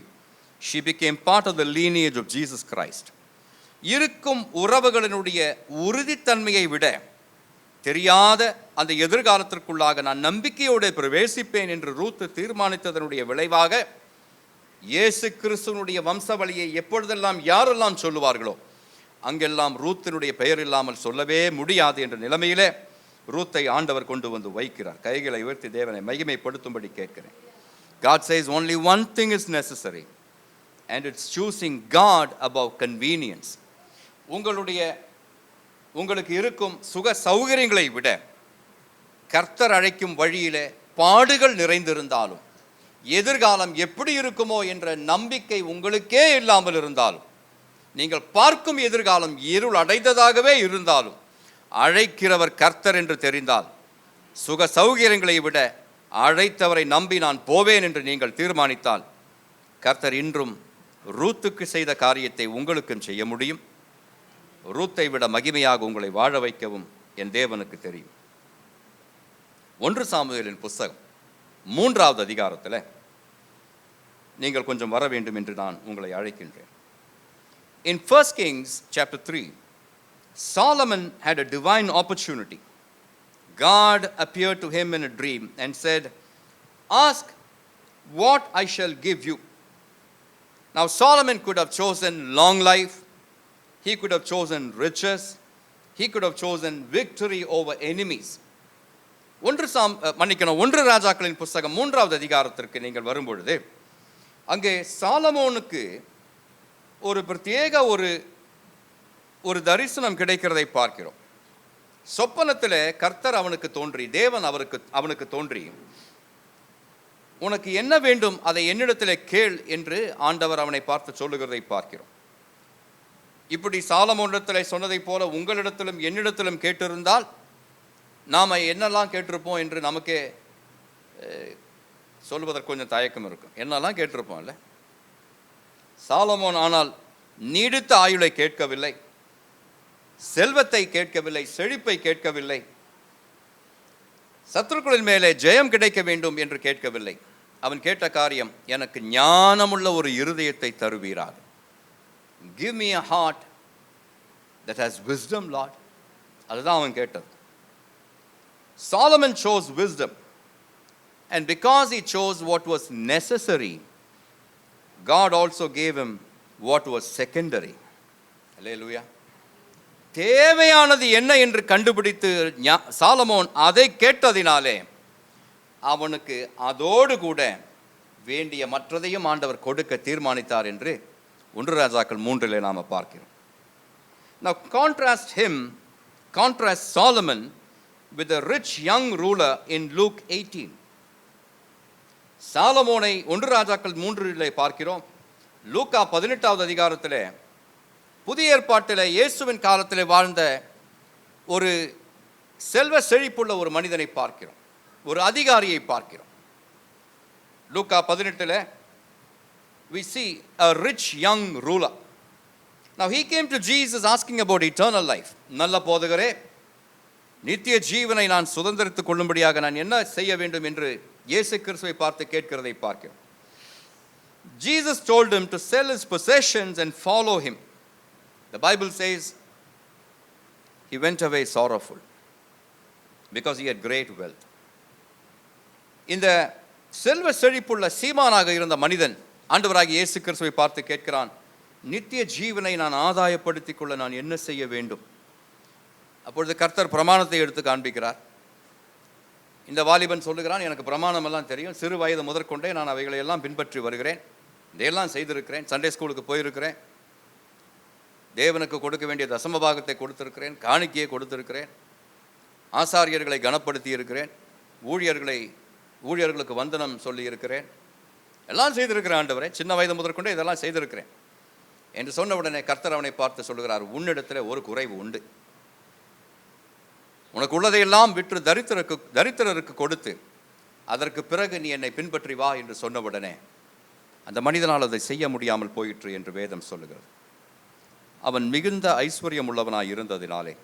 she became part of the lineage of Jesus Christ. இருக்கும் உறவுகளினுடைய உறுதித்தன்மையை விட தெரியாத அந்த எதிர்காலத்திற்குள்ளாக நான் நம்பிக்கையோடு பிரவேசிப்பேன் என்று ரூத் தீர்மானித்ததனுடைய விளைவாக இயேசு கிறிஸ்துவனுடைய வம்சவழியை எப்பொழுதெல்லாம் யாரெல்லாம் சொல்லுவார்களோ அங்கெல்லாம் ரூத்தினுடைய பெயர் இல்லாமல் சொல்லவே முடியாது என்ற நிலைமையிலே ரூத்தை ஆண்டவர் கொண்டு வந்து வைக்கிறார். கைகளை உயர்த்தி தேவனை மகிமைப்படுத்தும்படி கேட்கிறேன். God says only one thing is necessary, and it's choosing God above convenience. உங்களுக்கு இருக்கும் சுக சௌகரியங்களை விட கர்த்தர் அழைக்கும் வழியிலே பாடுகள் நிறைந்திருந்தாலும், எதிர்காலம் எப்படி இருக்குமோ என்ற நம்பிக்கை உங்களுக்கே இல்லாமல் இருந்தாலும், நீங்கள் பார்க்கும் எதிர்காலம் இருள் அடைந்ததாகவே இருந்தாலும், அழைக்கிறவர் கர்த்தர் என்று தெரிந்தால், சுக சௌகரியங்களை விட அழைத்தவரை நம்பி நான் போவேன் என்று நீங்கள் தீர்மானித்தால், கர்த்தர் இன்றும் ரூத்துக்கு செய்த காரியத்தை உங்களுக்கும் செய்ய முடியும். ரூத்தை விட மகிமையாக உங்களை வாழ வைக்கவும் என் தேவனுக்கு தெரியும். 1 சாமுவேலின் புஸ்தகம் 3வது அதிகாரத்தில் நீங்கள் கொஞ்சம் வர வேண்டும் என்று நான் உங்களை அழைக்கின்றேன். In 1 Kings chapter 3, Solomon had a divine opportunity. God appeared to him in a dream and said, "Ask what I shall give you." Now Solomon could have chosen long life, he could have chosen riches, he could have chosen victory over enemies. 1 ராஜாக்களின் புஸ்தகம் 3வது அதிகாரத்திற்கு நீங்கள் வரும்பொழுது அங்கே சாலமோனுக்கு ஒரு பிரத்யேக ஒரு தரிசனம் கிடைக்கிறதை பார்க்கிறோம். சொப்பனத்தில் கர்த்தர் அவனுக்கு தோன்றி, தேவன் அவனுக்கு தோன்றி, உனக்கு என்ன வேண்டும் அதை என்னிடத்தில் கேள் என்று ஆண்டவர் அவனை பார்த்து சொல்லுகிறதை பார்க்கிறோம். இப்படி சாலமோனிடத்தில் சொன்னதை போல உங்களிடத்திலும் என்னிடத்திலும் கேட்டிருந்தால் நாம் என்னெல்லாம் கேட்டிருப்போம் என்று நமக்கே சொல்வதற்கு கொஞ்சம் தயக்கம் இருக்கும். என்னெல்லாம் கேட்டிருப்போம் இல்லை? சாலமோன் ஆனால் நீடித்த ஆயுளை கேட்கவில்லை, செல்வத்தை கேட்கவில்லை, செழிப்பை கேட்கவில்லை, சத்துருக்களின் மேலே ஜெயம் கிடைக்க வேண்டும் என்று கேட்கவில்லை. அவன் கேட்ட காரியம், எனக்கு ஞானமுள்ள ஒரு இருதயத்தை தருவீராக. Give me a heart that has wisdom, Lord. அதுதான் அவன் கேட்டது. Solomon chose wisdom, and because he chose what was necessary, God also gave him what was secondary. Hallelujah. தேவையானது என்ன என்று கண்டுபிடித்து சாலமோன் அதை கேட்டதினாலே அவனுக்கு அதோடு கூட வேண்டிய மற்றதையும் ஆண்டவர் கொடுக்க தீர்மானித்தார் என்று 1 ராஜாக்கள் 3 நாம் பார்க்கிறோம். Now contrast Solomon with a rich young ruler in Luke 18. சாலமோனை 1 ராஜாக்கள் 3 பார்க்கிறோம். லூக்கா 18வது அதிகாரத்தில் புதிய ஏற்பாட்டில் இயேசுவின் காலத்தில் வாழ்ந்த ஒரு செல்வ செழிப்புள்ள ஒரு மனிதனை பார்க்கிறோம், ஒரு அதிகாரியை பார்க்கிறோம். லூக்கா 18 we see a rich young ruler. Now he came to Jesus asking about eternal life. நல்ல போதகரே, நித்திய ஜீவனை நான் சுதந்திரித்துக் கொள்ளும்படியாக நான் என்ன செய்ய வேண்டும் என்று இயேசு கிறிஸ்துவை பார்த்து கேட்கிறதை பார்க்கிறோம். Jesus told him to sell his possessions and follow him. The Bible says he went away sorrowful because he had great wealth. இந்த செல்வ செழிப்புள்ள சீமானாக இருந்த மனிதன் ஆண்டவராகிய இயேசு கிறிஸ்துவை பார்த்து கேட்கிறான், நித்திய ஜீவனை நான் ஆதாயப்படுத்திக் கொள்ள நான் என்ன செய்ய வேண்டும்? அப்பொழுது கர்த்தர் பிரமாணத்தை எடுத்து காண்பிக்கிறார். இந்த வாலிபன் சொல்லுகிறான், எனக்கு பிரமாணம் எல்லாம் தெரியும், சிறு வயது முதற்கொண்டே நான் அவைகளை எல்லாம் பின்பற்றி வருகிறேன், இதையெல்லாம் செய்திருக்கிறேன், சண்டே ஸ்கூலுக்கு போயிருக்கிறேன், தேவனுக்கு கொடுக்க வேண்டிய தசம பாகத்தை கொடுத்திருக்கிறேன், காணிக்கையை கொடுத்திருக்கிறேன், ஆசாரியர்களை கனப்படுத்தி இருக்கிறேன், ஊழியர்களுக்கு வந்தனம் சொல்லி இருக்கிறேன், எல்லாம் செய்திருக்கிறேன் ஆண்டவரே, சின்ன வயது முதற்கொண்டே இதெல்லாம் செய்திருக்கிறேன் என்று சொன்ன உடனே கர்த்தர் அவனை பார்த்து சொல்லுகிறார், உன்னிடத்தில் ஒரு குறைவு உண்டு. உனக்கு உள்ளதையெல்லாம் விற்று தரித்திரருக்கு கொடுத்து அதற்கு பிறகு நீ என்னை பின்பற்றி வா என்று சொன்னவுடனே அந்த மனிதனால் அதை செய்ய முடியாமல் போயிற்று என்று வேதம் சொல்லுகிறது. அவன் மிகுந்த ஐஸ்வர்யம் உள்ளவனாய் இருந்ததினாலே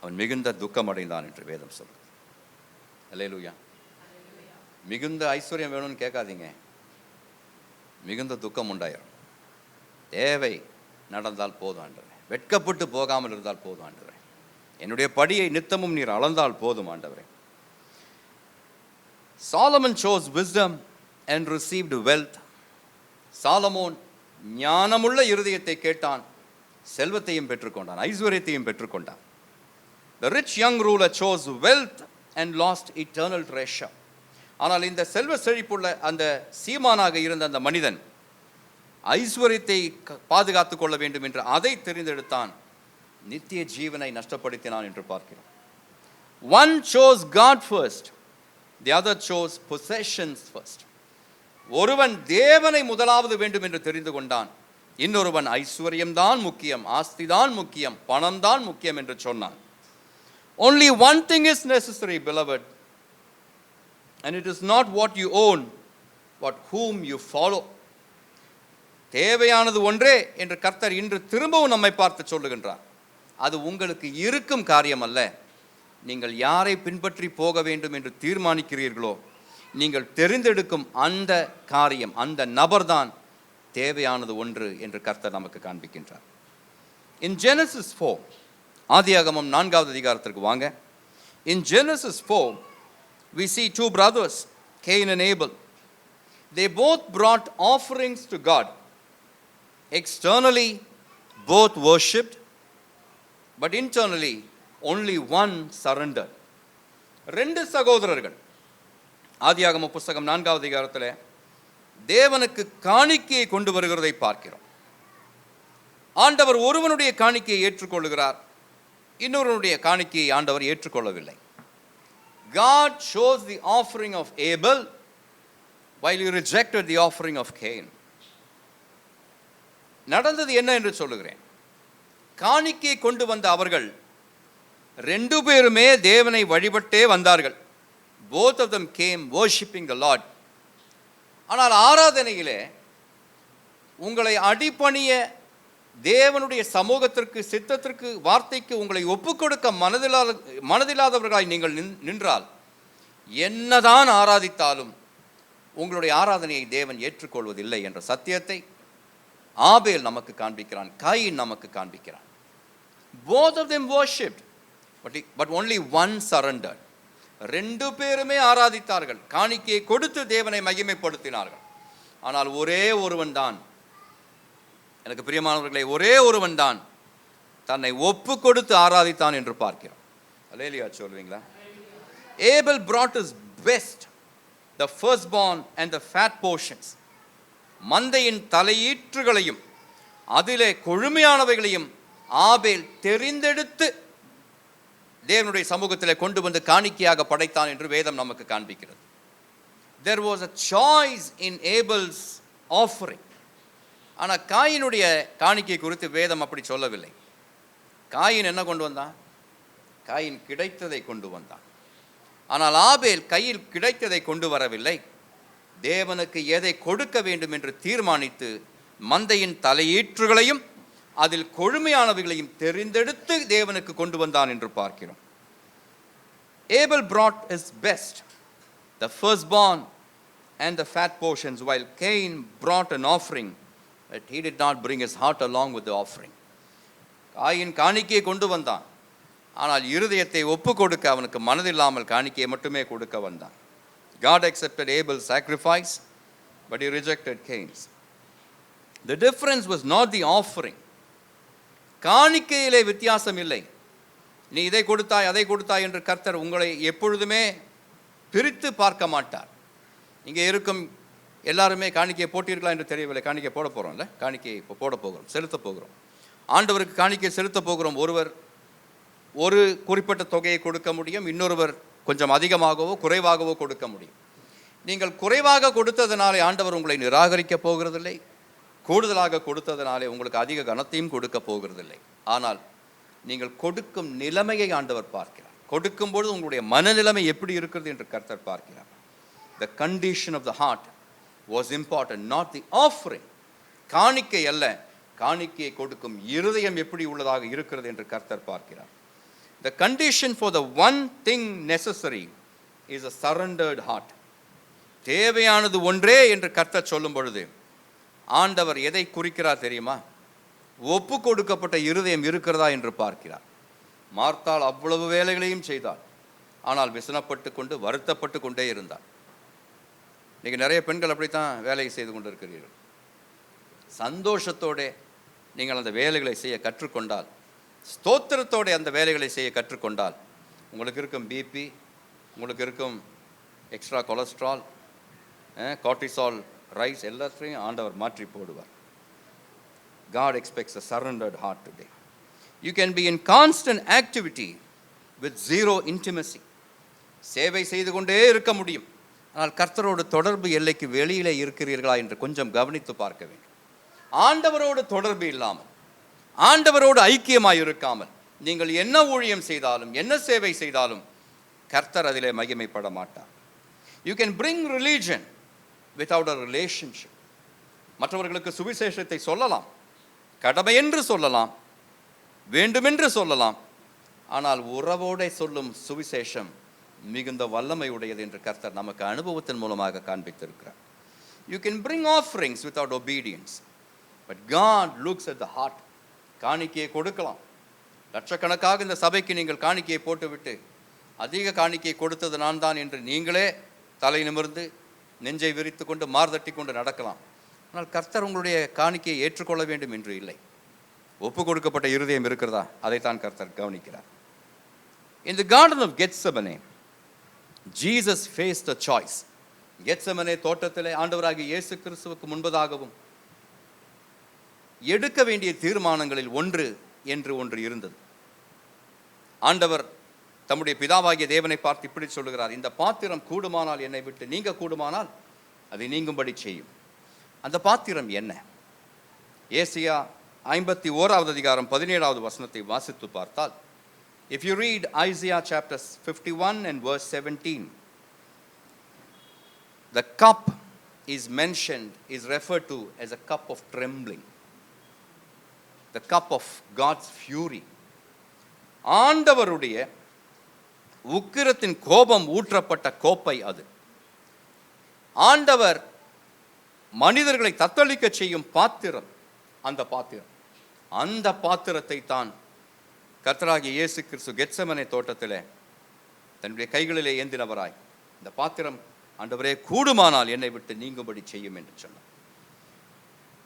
அவன் மிகுந்த துக்கம் அடைந்தான் என்று வேதம் சொல்லுகிறது. அல்லேலூயா. மிகுந்த ஐஸ்வர்யம் வேணும்னு கேட்காதீங்க, மிகுந்த துக்கம் உண்டாயிரும். தேவை நடந்தால் போதும் ஆண்டவரே, வெட்கப்பட்டு போகாமல் இருந்தால் போதும் ஆண்டவரே, என்னுடைய படியை நித்தமும் நீர் அளந்தால் போதும் ஆண்டவரே. Solomon chose wisdom and received wealth. Solomon ஞானமுள்ள இருதயத்தை கேட்டான், செல்வத்தையும் பெற்றுக்கொண்டான், ஐஸ்வர்யத்தையும் பெற்றுக்கொண்டான். The rich young ruler chose wealth and lost eternal treasure. ஆனால் இந்த செல்வ செழிப்புள்ள அந்த சீமானாக இருந்த அந்த மனிதன் ஐஸ்வர்யத்தை பாதுகாத்துக் கொள்ள வேண்டும் என்று அதை தெரிந்தெடுத்தான், நித்திய ஜீவனை நஷ்டப்படுத்தினான் என்று பார்க்கிறோம். One chose God first, the other chose possessions first. ஒருவன் தேவனை முதலாவது வேண்டும் என்று தெரிந்து கொண்டான், இன்னொருவன் ஐஸ்வர்யம்தான் முக்கியம், ஆஸ்திதான் முக்கியம், பணம்தான் முக்கியம் என்று சொன்னான். Only one thing is necessary, beloved, and it is not what you own, but whom you follow. தேவையானது ஒன்றே என்று கர்த்தர் இன்று திரும்பவும் நம்மை பார்த்து சொல்லுகின்றார். அது உங்களுக்கு இருக்கும் காரியம் அல்ல, நீங்கள் யாரை பின்பற்றி போக வேண்டும் என்று தீர்மானிக்கிறீர்களோ, நீங்கள் தெரிந்தெடுக்கும் அந்த காரியம், அந்த நபர்தான் தேவையானது ஒன்று என்று கர்த்தர் நமக்கு காண்பிக்கின்றார். In Genesis 4, ஆதியாகமம் 4வது அதிகாரத்திற்கு வாங்க. In Genesis 4, we see two brothers, Cain and Abel. They both brought offerings to God. Externally, both worshipped, but internally, only one surrendered. ரெண்டு சகோதரர்கள் ஆதியாகம புஸ்தகம் 4வது அதிகாரத்தில் தேவனுக்கு காணிக்கையை கொண்டு வருகிறதை பார்க்கிறோம். ஆண்டவர் ஒருவனுடைய காணிக்கையை ஏற்றுக்கொள்கிறார், இன்னொருவனுடைய காணிக்கையை ஆண்டவர் ஏற்றுக்கொள்ளவில்லை. God chose the offering of Abel while he rejected the offering of Cain. நடந்தது என்ன என்று சொல்லுகிறேன். காணிக்கையை கொண்டு வந்த அவர்கள் ரெண்டு பேருமே தேவனை வழிபட்டே வந்தார்கள். Both of them came worshiping the Lord. ஆனால் ஆராதனையிலே உங்களை அடிபணிய தேவனுடைய சமூகத்திற்கு, சித்தத்திற்கு, வார்த்தைக்கு உங்களை ஒப்புக்கொடுக்க மனதில்லாதவர்களாய் நீங்கள் நின்றால் என்னதான் ஆராதித்தாலும் உங்களுடைய ஆராதனையை தேவன் ஏற்றுக்கொள்வதில்லை என்ற சத்தியத்தை ஆபேல் நமக்கு காண்பிக்கிறான், காயின் நமக்கு காண்பிக்கிறான். Both of them worshipped, but only one surrendered. ரெண்டு பேருமே ஆராதித்தார்கள், காணிக்கையை கொடுத்து தேவனை மகிமைப்படுத்தினார்கள். ஆனால் ஒரே ஒருவன் தான், எனக்கு பிரியமானவர்களே, ஒரே ஒருவன் தான் தன்னை ஒப்பு கொடுத்து ஆராதித்தான் என்று பார்க்கிறோம். அல்லேலூயா சொல்வீங்களா? Abel brought his best, the firstborn and the fat portions. மந்தையின் தலையீற்றுகளையும் அதிலே கொழுமையானவைகளையும் ஆபேல் தெரிந்தெடுத்து தேவனுடைய சமூகத்தில் கொண்டு வந்து காணிக்கையாக படைத்தான் என்று வேதம் நமக்கு காண்பிக்கிறது. There was a choice in Abel's offering. ஆனால் காயினுடைய காணிக்கை குறித்து வேதம் அப்படி சொல்லவில்லை. காயின் என்ன கொண்டு வந்தான்? காயின் கிடைத்ததை கொண்டு வந்தான். ஆனால் ஆபேல் கையில் கிடைத்ததை கொண்டு வரவில்லை. தேவனுக்கு எதை கொடுக்க வேண்டும் என்று தீர்மானித்து மந்தையின் தலையீற்றுகளையும் அதில் கொழுமையானவைகளையும் தெரிந்தெடுத்து தேவனுக்கு கொண்டு வந்தான் என்று பார்க்கிறோம். Abel brought his best, the firstborn and the fat portions, while Cain brought an offering, but he did not bring his heart along with the offering. Coin காணிக்கையை கொண்டு வந்தான், ஆனால் இருதயத்தை ஒப்பு கொடுக்க அவனுக்கு மனதில்லாமல் காணிக்கையை மட்டுமே கொடுக்க வந்தான். God accepted Abel's sacrifice, but he rejected Cain's. The difference was not the offering. காணிக்கையிலே வித்தியாசம் இல்லை. நீ இதை கொடுத்தாய் அதை கொடுத்தாய் என்று கர்த்தர் உங்களை எப்பொழுதுமே பிரித்து பார்க்க மாட்டார். இங்கே இருக்கும் எல்லாருமே காணிக்கையை போட்டீர்களா என்று தெரியவில்லை. காணிக்கை போட போகிறோம்ல, காணிக்கையை இப்போ போட போகிறோம், செலுத்த போகிறோம். ஆண்டவருக்கு காணிக்கை செலுத்த போகிறோம். ஒருவர் ஒரு குறிப்பிட்ட தொகையை கொடுக்க முடியும், இன்னொருவர் கொஞ்சம் அதிகமாகவோ குறைவாகவோ கொடுக்க முடியும். நீங்கள் குறைவாக கொடுத்ததினாலே ஆண்டவர் உங்களை நிராகரிக்க போகிறதில்லை, கூடுதலாக கொடுத்ததினாலே உங்களுக்கு அதிக கனத்தையும் கொடுக்க போகிறதில்லை. ஆனால் நீங்கள் கொடுக்கும் நிலைமையை ஆண்டவர் பார்க்கிறார். கொடுக்கும்பொழுது உங்களுடைய மனநிலைமை எப்படி இருக்கிறது என்று கர்த்தர் பார்க்கிறார். The condition of the heart was important, not the offering. காணிக்கை அல்ல, காணிக்கையை கொடுக்கும் இருதயம் எப்படி உள்ளதாக இருக்கிறது என்று கர்த்தர் பார்க்கிறார். The condition for the one thing necessary is a surrendered heart. தேவையானது ஒன்றே என்று கர்த்தர் சொல்லும் பொழுது ஆண்டவர் எதை குறிக்கிறார் தெரியுமா? ஒப்பு கொடுக்கப்பட்ட இருதயம் இருக்கிறதா என்று பார்க்கிறார். மார்த்தாள் அவ்வளவு வேலைகளையும் செய்தாள், ஆனால் விசனப்பட்டு கொண்டு வருத்தப்பட்டு கொண்டே இருந்தார். இன்னைக்கு நிறைய பெண்கள் அப்படித்தான் வேலையை செய்து கொண்டு இருக்கிறீர்கள். சந்தோஷத்தோட நீங்கள் அந்த வேலைகளை செய்ய கற்றுக்கொண்டால், ஸ்தோத்திரத்தோட அந்த வேலைகளை செய்ய கற்றுக்கொண்டால், உங்களுக்கு இருக்கும் பிபி, உங்களுக்கு இருக்கும் எக்ஸ்ட்ரா கொலஸ்ட்ரால், கார்டிசால் ரைஸ் எல்லாத்தையும் ஆண்டவர் மாற்றி போடுவார். God expects a surrendered heart today. You can be in constant activity with zero intimacy. சேவை செய்து கொண்டே இருக்க முடியும், ஆனால் கர்த்தரோடு தொடர்பு எல்லைக்கு வெளியிலே இருக்கிறீர்களா என்று கொஞ்சம் கவனித்து பார்க்க வேண்டும். ஆண்டவரோடு தொடர்பு இல்லாமல், ஆண்டவரோடு ஐக்கியமாய் இருக்காமல் நீங்கள் என்ன ஊழியம் செய்தாலும் என்ன சேவை செய்தாலும் கர்த்தர் அதிலே மகிமைப்பட மாட்டார். You can bring religion without a relationship. மற்றவர்களுக்கு சுவிசேஷத்தை சொல்லலாம், கடமை என்று சொல்லலாம், வேண்டுமென்று சொல்லலாம், ஆனால் உறவோடு சொல்லும் சுவிசேஷம் மிகுந்த வல்லமை உடையது என்று கர்த்தர் நமக்கு அனுபவத்தின் மூலமாக காண்பித்திருக்கிறார். You can bring offerings without obedience, but God looks at the heart. காணிக்கையை கொடுக்கலாம். லட்சக்கணக்காக இந்த சபைக்கு நீங்கள் காணிக்கையை போட்டுவிட்டு அதிக காணிக்கையை கொடுத்தது நான் தான் என்று நீங்களே தலை நிமிர்ந்து நெஞ்சை விரித்து கொண்டு மார்தட்டி கொண்டு நடக்கலாம். ஆனால் கர்த்தர் உங்களுடைய காணிக்கையை ஏற்றுக்கொள்ள வேண்டும் என்று இல்லை. ஒப்பு கொடுக்கப்பட்ட இருதயம் இருக்கிறதா, அதைத்தான் கர்த்தர் கவனிக்கிறார். In the garden of Gethsemane, Jesus faced a choice. Gethsemane தோட்டத்திலே ஆண்டவராகிய இயேசு கிறிஸ்துவுக்கு முன்பதாகவும் எடுக்க வேண்டிய தீர்மானங்களில் ஒன்று இருந்தது. ஆண்டவர் தம்முடைய பிதாவாகிய தேவனை பார்த்து இப்படி சொல்லுகிறார், இந்த பாத்திரம் கூடுமானால் என்னை விட்டு நீங்க கூடுமானால் அதை நீங்கும்படி செய்யும். அந்த பாத்திரம் என்ன? ஏசாயா 51வது அதிகாரம் 17வது வசனத்தை வாசித்து பார்த்தால், if you read Isaiah chapter 51 and verse 17, the cup is mentioned, is referred to as a cup of trembling, the cup of God's fury. ஆண்டவருடைய உக்கிரத்தின் கோபம் ஊற்றப்பட்ட கோப்பை அது. ஆண்டவர் மனிதர்களை தத்தளிக்க செய்யும் பாத்திரம் அந்த பாத்திரத்தை தான் கர்த்தராகிய இயேசு கிறிஸ்து கெத்செமனே தோட்டத்திலே தன்னுடைய கைகளிலே ஏந்தினவராய், இந்த பாத்திரம் ஆண்டவரே கூடுமானால் என்னை விட்டு நீங்கும்படி செய்யும் என்று சொன்னார்.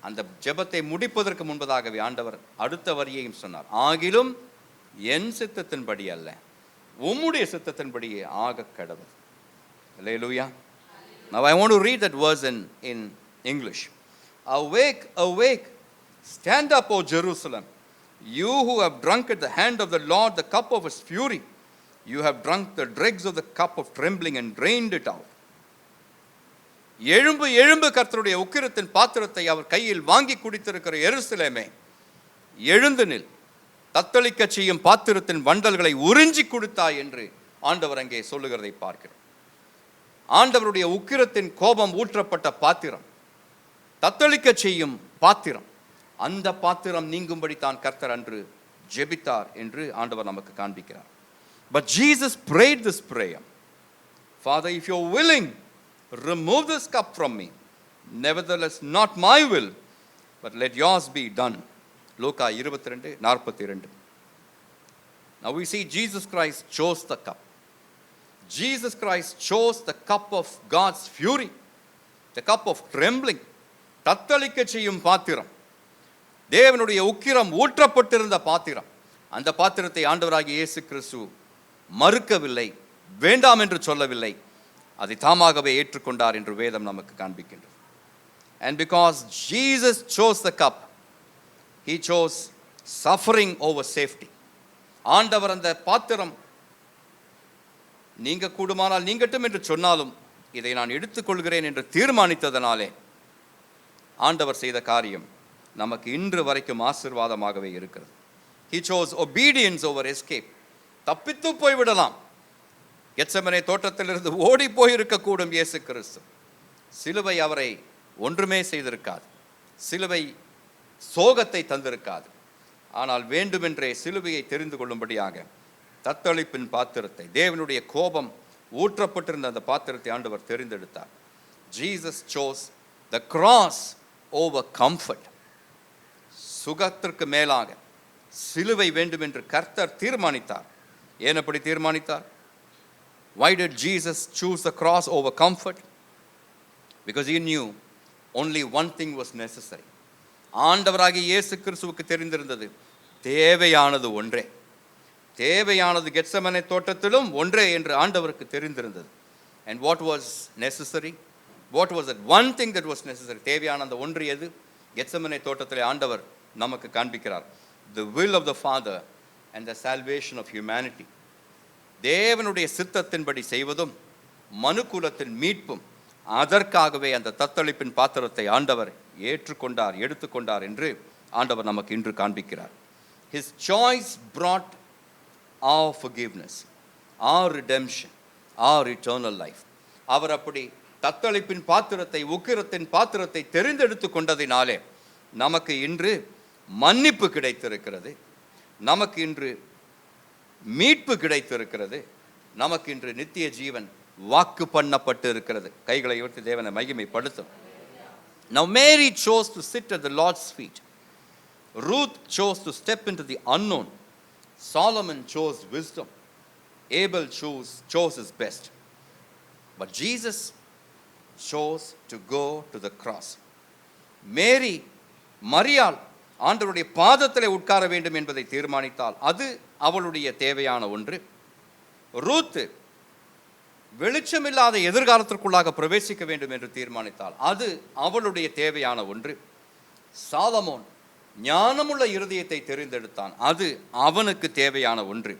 அந்த ஜெபத்தை முடிப்பதற்கு முன்பதாகவே ஆண்டவர் அடுத்த வரியையும் சொன்னார், ஆகிலும் என் சித்தத்தின்படி அல்ல உம்முடைய சித்தத்தின்படியே ஆக கடவுள். Hallelujah. Now I want to read that verse in English. Awake, awake, stand up, O Jerusalem, you who have drunk at the hand of the Lord the cup of his fury. You have drunk the dregs of the cup of trembling and drained it out. எழும்பு எழும்பு, கர்த்தருடைய உக்கிரத்தின் பாத்திரத்தை அவர் கையில் வாங்கி குடித்திருக்கிற எருசலேமே எழுந்து நில், தத்தளிக்க செய்யும் பாத்திரத்தின் வண்டல்களை உறிஞ்சி கொடுத்தாய் என்று ஆண்டவர் அங்கே சொல்லுகிறதை பார்க்கிறோம். ஆண்டவருடைய உக்கிரத்தின் கோபம் ஊற்றப்பட்ட பாத்திரம், தத்தளிக்க செய்யும் பாத்திரம், அந்த பாத்திரம் நீங்கும்படி தான் கர்த்தர் அன்று ஜெபித்தார் என்று ஆண்டவர் நமக்கு காண்பிக்கிறார். But Jesus prayed this prayer, Father, if you're willing, remove this cup from me. Nevertheless, not my will, but let yours be done. Luca 22:42. Now we see Jesus Christ chose the cup. Jesus Christ chose the cup of God's fury, the cup of trembling, தத்தளிக்க செய்யும் பாத்திரம், தேவனுடைய உக்கிரம் ஊற்றப்பட்டிருந்த பாத்திரம். அந்த பாத்திரத்தை ஆண்டவராகிய இயேசு கிறிஸ்து மறுக்கவில்லை, வேண்டாம் என்று சொல்லவில்லை, அதை தாமாகவே ஏற்றுக்கொண்டார் என்று வேதம் நமக்கு காண்பிக்கின்றது. And because Jesus chose the cup, he chose suffering over safety. ஆண்டவர் அந்த பாத்திரம் நீங்க கூடுமானால் நீங்கட்டும் என்று சொன்னாலும் இதை நான் எடுத்துக்கொள்கிறேன் என்று தீர்மானித்ததனாலே ஆண்டவர் செய்த காரியம் நமக்கு இன்று வரைக்கும் ஆசீர்வாதமாகவே இருக்கிறது. He chose obedience over escape. தப்பித்து போய்விடலாம், கெத்செமனே தோட்டத்திலிருந்து ஓடி போயிருக்கக்கூடும் இயேசு கிறிஸ்து. சிலுவை அவரை ஒன்றுமே செய்திருக்காது, சிலுவை சோகத்தை தந்திருக்காது. ஆனால் வேண்டுமென்றே சிலுவையை தெரிந்து கொள்ளும்படியாக தத்தளிப்பின் பாத்திரத்தை, தேவனுடைய கோபம் ஊற்றப்பட்டிருந்த அந்த பாத்திரத்தை ஆண்டவர் தெரிந்தெடுத்தார். Jesus chose the cross over comfort. சுகத்திற்கு மேலாக சிலுவை வேண்டும் என்று கர்த்தர் தீர்மானித்தார். ஏன் அப்படி தீர்மானித்தார்? Why did Jesus choose the cross over comfort? Because he knew only one thing was necessary. ஆண்டவராகிய இயேசு கிறிஸ்துவுக்கு தெரிந்திருந்தது, தேவையானது ஒன்றே. தேவையானது கெத்செமனே தோட்டத்திலும் ஒன்றே என்று ஆண்டவருக்கு தெரிந்திருந்தது. And what was necessary? What was that one thing that was necessary? தேவையான அந்த ஒன்று எது? கெத்செமனே தோட்டத்திலே ஆண்டவர் நமக்கு காண்பிக்கிறார். The will of the Father and the salvation of humanity. தேவனுடைய சித்தத்தின்படி செய்வதும் மனுக்குலத்தின் மீட்பும், அதற்காகவே அந்த தத்தளிப்பின் பாத்திரத்தை ஆண்டவர் ஏற்றுக்கொண்டார், எடுத்துக்கொண்டார் என்று ஆண்டவர் நமக்கு இன்று காண்பிக்கிறார். His choice brought our forgiveness, our redemption, our eternal life. அவர் அப்படி தத்தளிப்பின் பாத்திரத்தை, உக்கிரத்தின் பாத்திரத்தை தெரிந்தெடுத்து கொண்டதினாலே நமக்கு இன்று மன்னிப்பு கிடைத்திருக்கிறது, நமக்கு இன்று மீட்பு கிடைத்திருக்கிறது, நமக்கு இன்று நித்திய ஜீவன் வாக்கு பண்ணப்பட்டு இருக்கிறது. கைகளை உயர்த்தி தேவனை மகிமைப்படுத்தும். Now Mary chose to sit at the Lord's feet. Ruth chose to step into the unknown. Solomon chose wisdom. Abel chose his best. But Jesus chose to go to the cross. Mary, மரியாள் ஆண்டவருடைய பாதத்திலே உட்கார வேண்டும் என்பதை தீர்மானித்தால் அது அவளுடைய தேவையான ஒன்று. ரூத் வெளிச்சமில்லாத எதிர்காலத்திற்குள்ளாக பிரவேசிக்க வேண்டும் என்று தீர்மானித்தால் அது அவளுடைய தேவையான ஒன்று. சாலமோன் ஞானமுள்ள இருதயத்தை தெரிந்தெடுத்தான், அது அவனுக்கு தேவையான ஒன்று.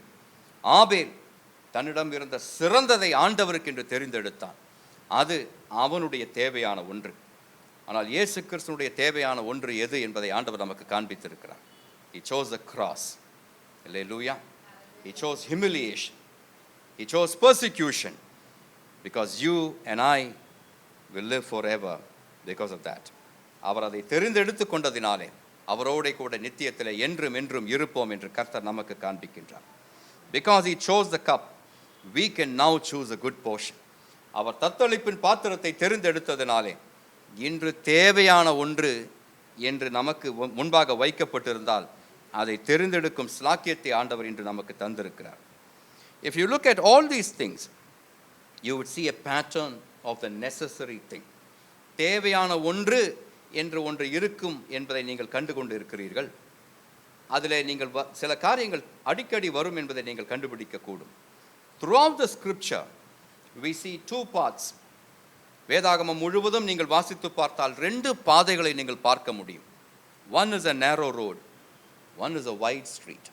ஆபேல் தன்னிடம் இருந்த சிறந்ததை ஆண்டவருக்கு என்று தெரிந்தெடுத்தான், அது அவனுடைய தேவையான ஒன்று. ஆனால் இயேசு கிறிஸ்துவுடைய தேவையான ஒன்று எது என்பதை ஆண்டவர் நமக்கு காண்பித்திருக்கிறார். He chose the cross. Hallelujah. He chose humiliation. He chose persecution. Because you and I will live forever because of that. அவர் அதை தெரிந்தெடுத்து கொண்டதினாலே அவரோட கூட நித்தியத்திலே என்றும் என்றும் இருப்போம் என்று கர்த்தர் நமக்கு காண்பிக்கின்றார். Because he chose the cup, we can now choose a good portion. அவர் தத்தளிப்பின் பாத்திரத்தை தெரிந்தெடுத்ததினாலே இன்று தேவையான ஒன்று என்று நமக்கு முன்பாக வைக்கப்பட்டிருந்தால் அதை தெரிந்தெடுக்கும் ஸ்லாக்கியத்தை ஆண்டவர் இன்று நமக்கு தந்திருக்கிறார். If you look at all these things, you would see a pattern of the necessary thing. தேவையான ஒன்று என்று ஒன்று இருக்கும் என்பதை நீங்கள் கண்டுகொண்டு இருக்கிறீர்கள். அதில் நீங்கள் சில காரியங்கள் அடிக்கடி வரும் என்பதை நீங்கள் கண்டுபிடிக்கக்கூடும். Throughout the scripture, we see two paths. வேதாகமம் முழுவதும் நீங்கள் வாசித்து பார்த்தால் ரெண்டு பாதைகளை நீங்கள் பார்க்க முடியும். One is a narrow road, one is a wide street.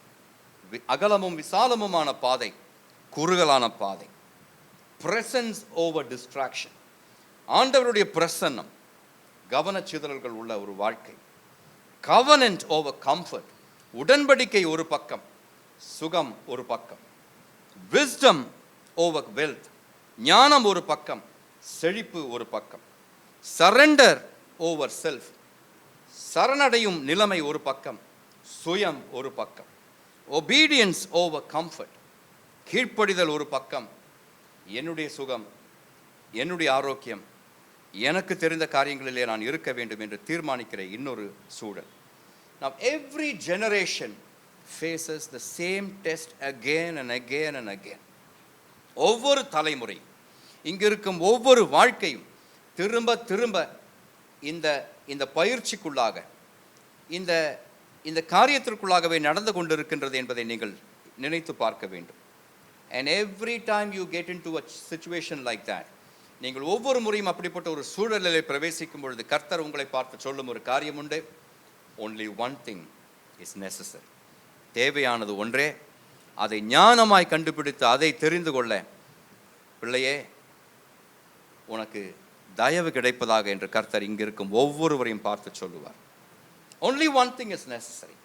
அகலமும் விசாலமுமான பாதை, குறுகலான பாதை. Presence over distraction. ஆண்டவருடைய பிரசன்னம், கவனச்சிதறல்கள் உள்ள ஒரு வாழ்க்கை. Covenant over comfort. உடன்படிக்கை ஒரு பக்கம், சுகம் ஒரு பக்கம். Wisdom over wealth. ஞானம் ஒரு பக்கம், செழிப்பு ஒரு பக்கம். Surrender over self. சரணடையும் நிலைமை ஒரு பக்கம், சுயம் ஒரு பக்கம். Obedience over comfort. கீழ்ப்படிதல் ஒரு பக்கம், என்னுடைய சுகம், என்னுடைய ஆரோக்கியம், எனக்கு தெரிந்த காரியங்களிலே நான் இருக்க வேண்டும் என்று தீர்மானிக்கிற இன்னொரு சூழல். Now every generation faces the same test again and again and again. ஒவ்வொரு தலைமுறை, இங்கு இருக்கும் ஒவ்வொரு வாழ்க்கையும் திரும்ப திரும்ப இந்த இந்த பயிற்சிக்குள்ளாக, இந்த இந்த காரியத்திற்குள்ளாகவே நடந்து கொண்டிருக்கின்றது என்பதை நீங்கள் நினைத்து பார்க்க வேண்டும். And every time you get into a situation like that, நீங்கள் ஒவ்வொரு முறையும் அப்படிப்பட்ட ஒரு சூழலிலே பிரவேசிக்கும் பொழுது கர்த்தர் உங்களை பார்த்து சொல்லும் ஒரு காரியம் உண்டு. Only one thing is necessary. தேவையானது ஒன்றே, அதை ஞானமாய் கண்டுபிடித்து அதை தெரிந்து கொள்ள பிள்ளையே உனக்கு தயவு கிடைப்பதாக என்று கர்த்தர் இங்கு இருக்கும் ஒவ்வொருவரையும் பார்த்து சொல்லுவார். Only one thing is necessary.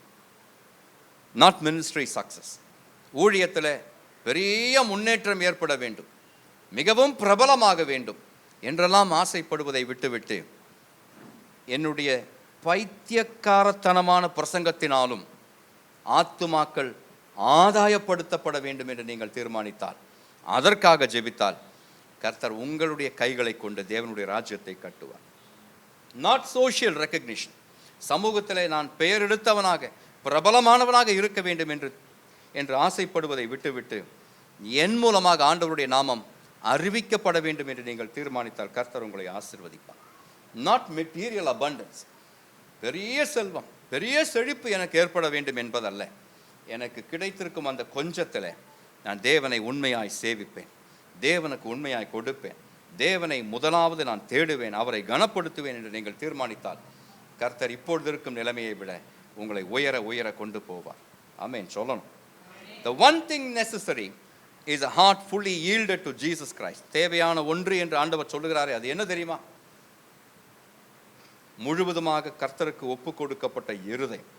Not ministry success. ஊழியத்தில் பெரிய முன்னேற்றம் ஏற்பட வேண்டும், மிகவும் பிரபலமாக வேண்டும் என்றெல்லாம் ஆசைப்படுவதை விட்டுவிட்டு என்னுடைய பைத்தியக்காரத்தனமான பிரசங்கத்தினாலும் ஆத்துமாக்கள் ஆதாயப்படுத்தப்பட வேண்டும் என்று நீங்கள் தீர்மானித்தால், அதற்காக ஜெபித்தால், கர்த்தர் உங்களுடைய கைகளை கொண்டு தேவனுடைய ராஜ்யத்தை கட்டுவார். Not social recognition. சமூகத்தில் நான் பெயர் எடுத்தவனாக பிரபலமானவனாக இருக்க வேண்டும் என்று ஆசைப்படுவதை விட்டுவிட்டு என் மூலமாக ஆண்டவருடைய நாமம் அறிவிக்கப்பட வேண்டும் என்று நீங்கள் தீர்மானித்தால் கர்த்தர் உங்களை ஆசீர்வதிப்பார். Not material abundance. பெரிய செல்வம், பெரிய செழிப்பு எனக்கு ஏற்பட வேண்டும் என்பதல்ல. எனக்கு கிடைத்திருக்கும் அந்த கொஞ்சத்தில் நான் தேவனை உண்மையாய் சேவிப்பேன், தேவனுக்கு உண்மையாய் கொடுப்பேன், தேவனை முதலாவது நான் தேடுவேன், அவரை கனப்படுத்துவேன் என்று நீங்கள் தீர்மானித்தால் கர்த்தர் இப்பொழுது இருக்கும் நிலைமையை விட உங்களை உயர உயர கொண்டு போவார். ஆமென் சொல்லணும். The one thing necessary is a heart fully yielded to Jesus Christ. தேவையான ஒன்று என்று ஆண்டவர் சொல்லுகிறாரே, அது என்ன தெரியுமா? முழுவதுமாக கர்த்தருக்கு ஒப்பு கொடுக்கப்பட்ட இருதயம்.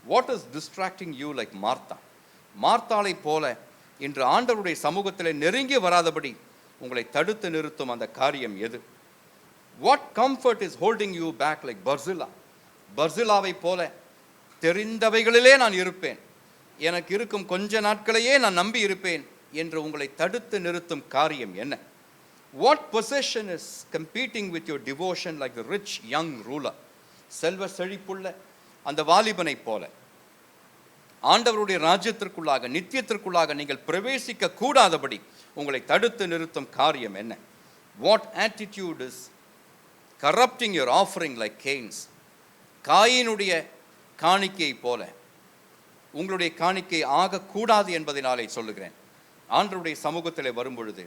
What is distracting you like Martha? மார்த்தாளை போல இன்று ஆண்டவருடைய சமூகத்தில் நெருங்கி வராதபடி உங்களை தடுத்து நிறுத்தும் அந்த காரியம் எது? What comfort is holding you back like Barzilla? பர்சிலாவை போல தெரிந்தவைகளிலே நான் இருப்பேன், எனக்கு இருக்கும் கொஞ்ச நாட்களையே நான் நம்பி இருப்பேன் என்று உங்களை தடுத்து நிறுத்தும் காரியம் என்ன? What possession is competing with your devotion like the rich young ruler? செல்வ செழிப்புள்ள அந்த வாலிபனை போல ஆண்டவருடைய ராஜ்யத்திற்குள்ளாக, நித்தியத்திற்குள்ளாக நீங்கள் பிரவேசிக்க கூடாதபடி உங்களை தடுத்து நிறுத்தும் காரியம் என்ன? What attitude is corrupting your offering like Cain's? காயினுடைய காணிக்கை போல உங்களுடைய காணிக்கை ஆகக்கூடாது என்பதனாலே சொல்லுகிறேன். ஆண்டவருடைய சமூகத்தில் வரும் பொழுது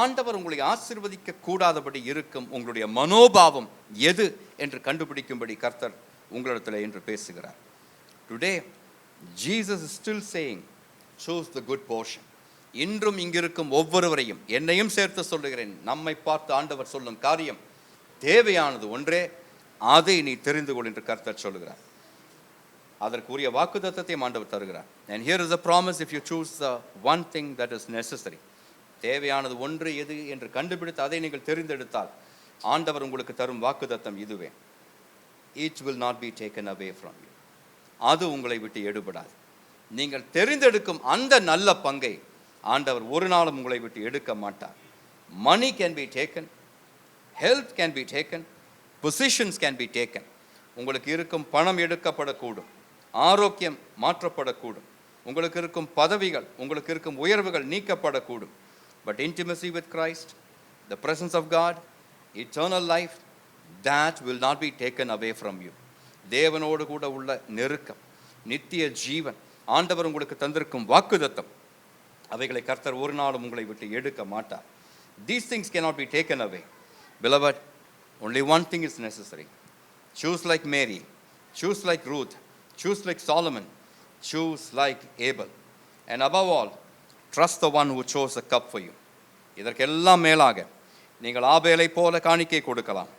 ஆண்டவர் உங்களை ஆசீர்வதிக்க கூடாதபடி இருக்கும் உங்களுடைய மனோபாவம் எது என்று கண்டுபிடிக்கும்படி கர்த்தர் உங்களிடத்தில் என்று பேசுகிறார். Today Jesus is still saying choose the good portion. இன்றும் இங்கிருக்கும் ஒவ்வொருவரையும், என்னையும் சேர்த்து சொல்லுகிறேன், நம்மை பார்த்து ஆண்டவர் சொல்லும் காரியம் தேவையானது ஒன்றே, அதை நீ தெரிந்து கொள் என்று கர்த்தர் சொல்லுகிறார். அதற்குரிய வாக்குத்தத்தத்தை ஆண்டவர் தருகிறார். And here is a promise, if you choose the one thing that is necessary. தேவையானது ஒன்று எது என்று கண்டுபிடித்து அதை நீங்கள் தெரிந்தெடுத்தால் ஆண்டவர் உங்களுக்கு தரும் வாக்குத்தத்தம் இதுவே. It will not be taken away from you. அது உங்களை விட்டு எடுபடாது. நீங்கள் தெரிந்தெடுக்கும் அந்த நல்ல பங்கை ஆண்டவர் ஒரு நாளும் உங்களை விட்டு எடுக்க மாட்டார். Money can be taken, health can be taken, positions can be taken. உங்களுக்கு இருக்கும் பணம் எடுக்கப்படக்கூடும், ஆரோக்கியம் மாற்றப்படக்கூடும், உங்களுக்கு இருக்கும் பதவிகள், உங்களுக்கு இருக்கும் உயர்வுகள் நீக்கப்படக்கூடும். But intimacy with Christ, the presence of God, eternal life, that will not be taken away from you. தேவனோடு கூட உள்ள நெருக்கம், நித்திய ஜீவன், ஆண்டவர் உங்களுக்கு தந்திருக்கும் வாக்குத்தத்தம், அவைகளை கர்த்தர் ஒரு நாளும் உங்களை விட்டு எடுக்க மாட்டார். These things cannot be taken away. Beloved, only one thing is necessary. Choose like Mary, choose like Ruth, choose like Solomon, choose like Abel. And above all, trust the one who chose a cup for you. இதற்கெல்லாம் மேலாக நீங்கள் ஆபேலை போல காணிக்கை கொடுக்கலாம்,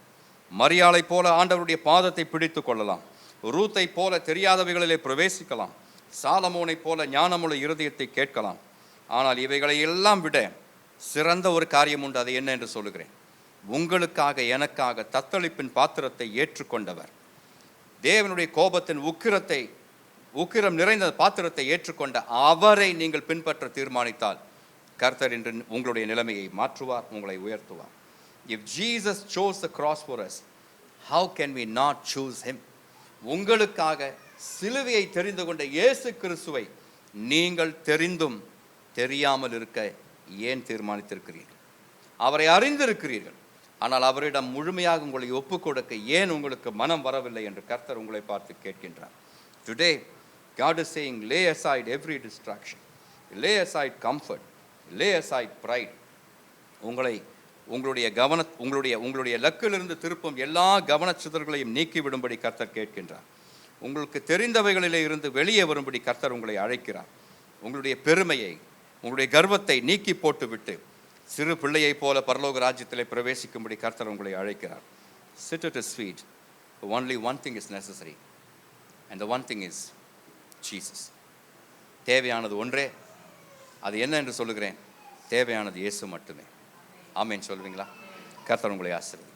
மரியாளை போல ஆண்டவருடைய பாதத்தை பிடித்து கொள்ளலாம், ரூத்தை போல தெரியாதவைகளிலே பிரவேசிக்கலாம், சாலமோனை போல ஞானமுள்ள இருதயத்தை கேட்கலாம். ஆனால் இவைகளை எல்லாம் விட சிறந்த ஒரு காரியம் உண்டு. அது என்ன என்று சொல்லுகிறேன். உங்களுக்காக எனக்காக தத்தளிப்பின் பாத்திரத்தை ஏற்றுக்கொண்டவர், தேவனுடைய கோபத்தின் உக்கிரம் நிறைந்த பாத்திரத்தை ஏற்றுக்கொண்ட அவரை நீங்கள் பின்பற்ற தீர்மானித்தால் கர்த்தர் என்று உங்களுடைய நிலைமையை மாற்றுவார், உங்களை உயர்த்துவார். If Jesus chose the cross for us, how can we not choose him? உங்களுக்காக சிலுவையை தெரிந்து கொண்ட இயேசு கிறிஸ்துவை நீங்கள் தெரிந்தும் தெரியாமல் இருக்க ஏன் தீர்மானித்திருக்கிறீர்கள்? அவரை அறிந்திருக்கிறீர்கள், ஆனால் அவரிடம் முழுமையாக உங்களை ஒப்புக் கொடுக்க ஏன் உங்களுக்கு மனம் வரவில்லை என்று கர்த்தர் உங்களை பார்த்து கேட்கின்றார். Today, God is saying, lay aside every distraction, lay aside comfort, lay aside pride. உங்களுடைய லக்கிலிருந்து திருப்பும் எல்லா கவனச்சிதறல்களையும் நீக்கிவிடும்படி கர்த்தர் கேட்கின்றார். உங்களுக்கு தெரிந்தவைகளிலே இருந்து வெளியே வரும்படி கர்த்தர் உங்களை அழைக்கிறார். உங்களுடைய பெருமையை, உங்களுடைய கர்வத்தை நீக்கி போட்டுவிட்டு சிறு பிள்ளையை போல பரலோக ராஜ்யத்திலே பிரவேசிக்கும்படி கர்த்தர் உங்களை அழைக்கிறார். Sit at his feet. Only one thing is necessary, and the one thing is Jesus. தேவையானது ஒன்றே. அது என்ன என்று சொல்லுகிறேன்? தேவையானது இயேசு மட்டுமே. ஆமென் சொல்வீங்களா? கர்த்தர் உங்களை ஆசீர்வதிப்பார்.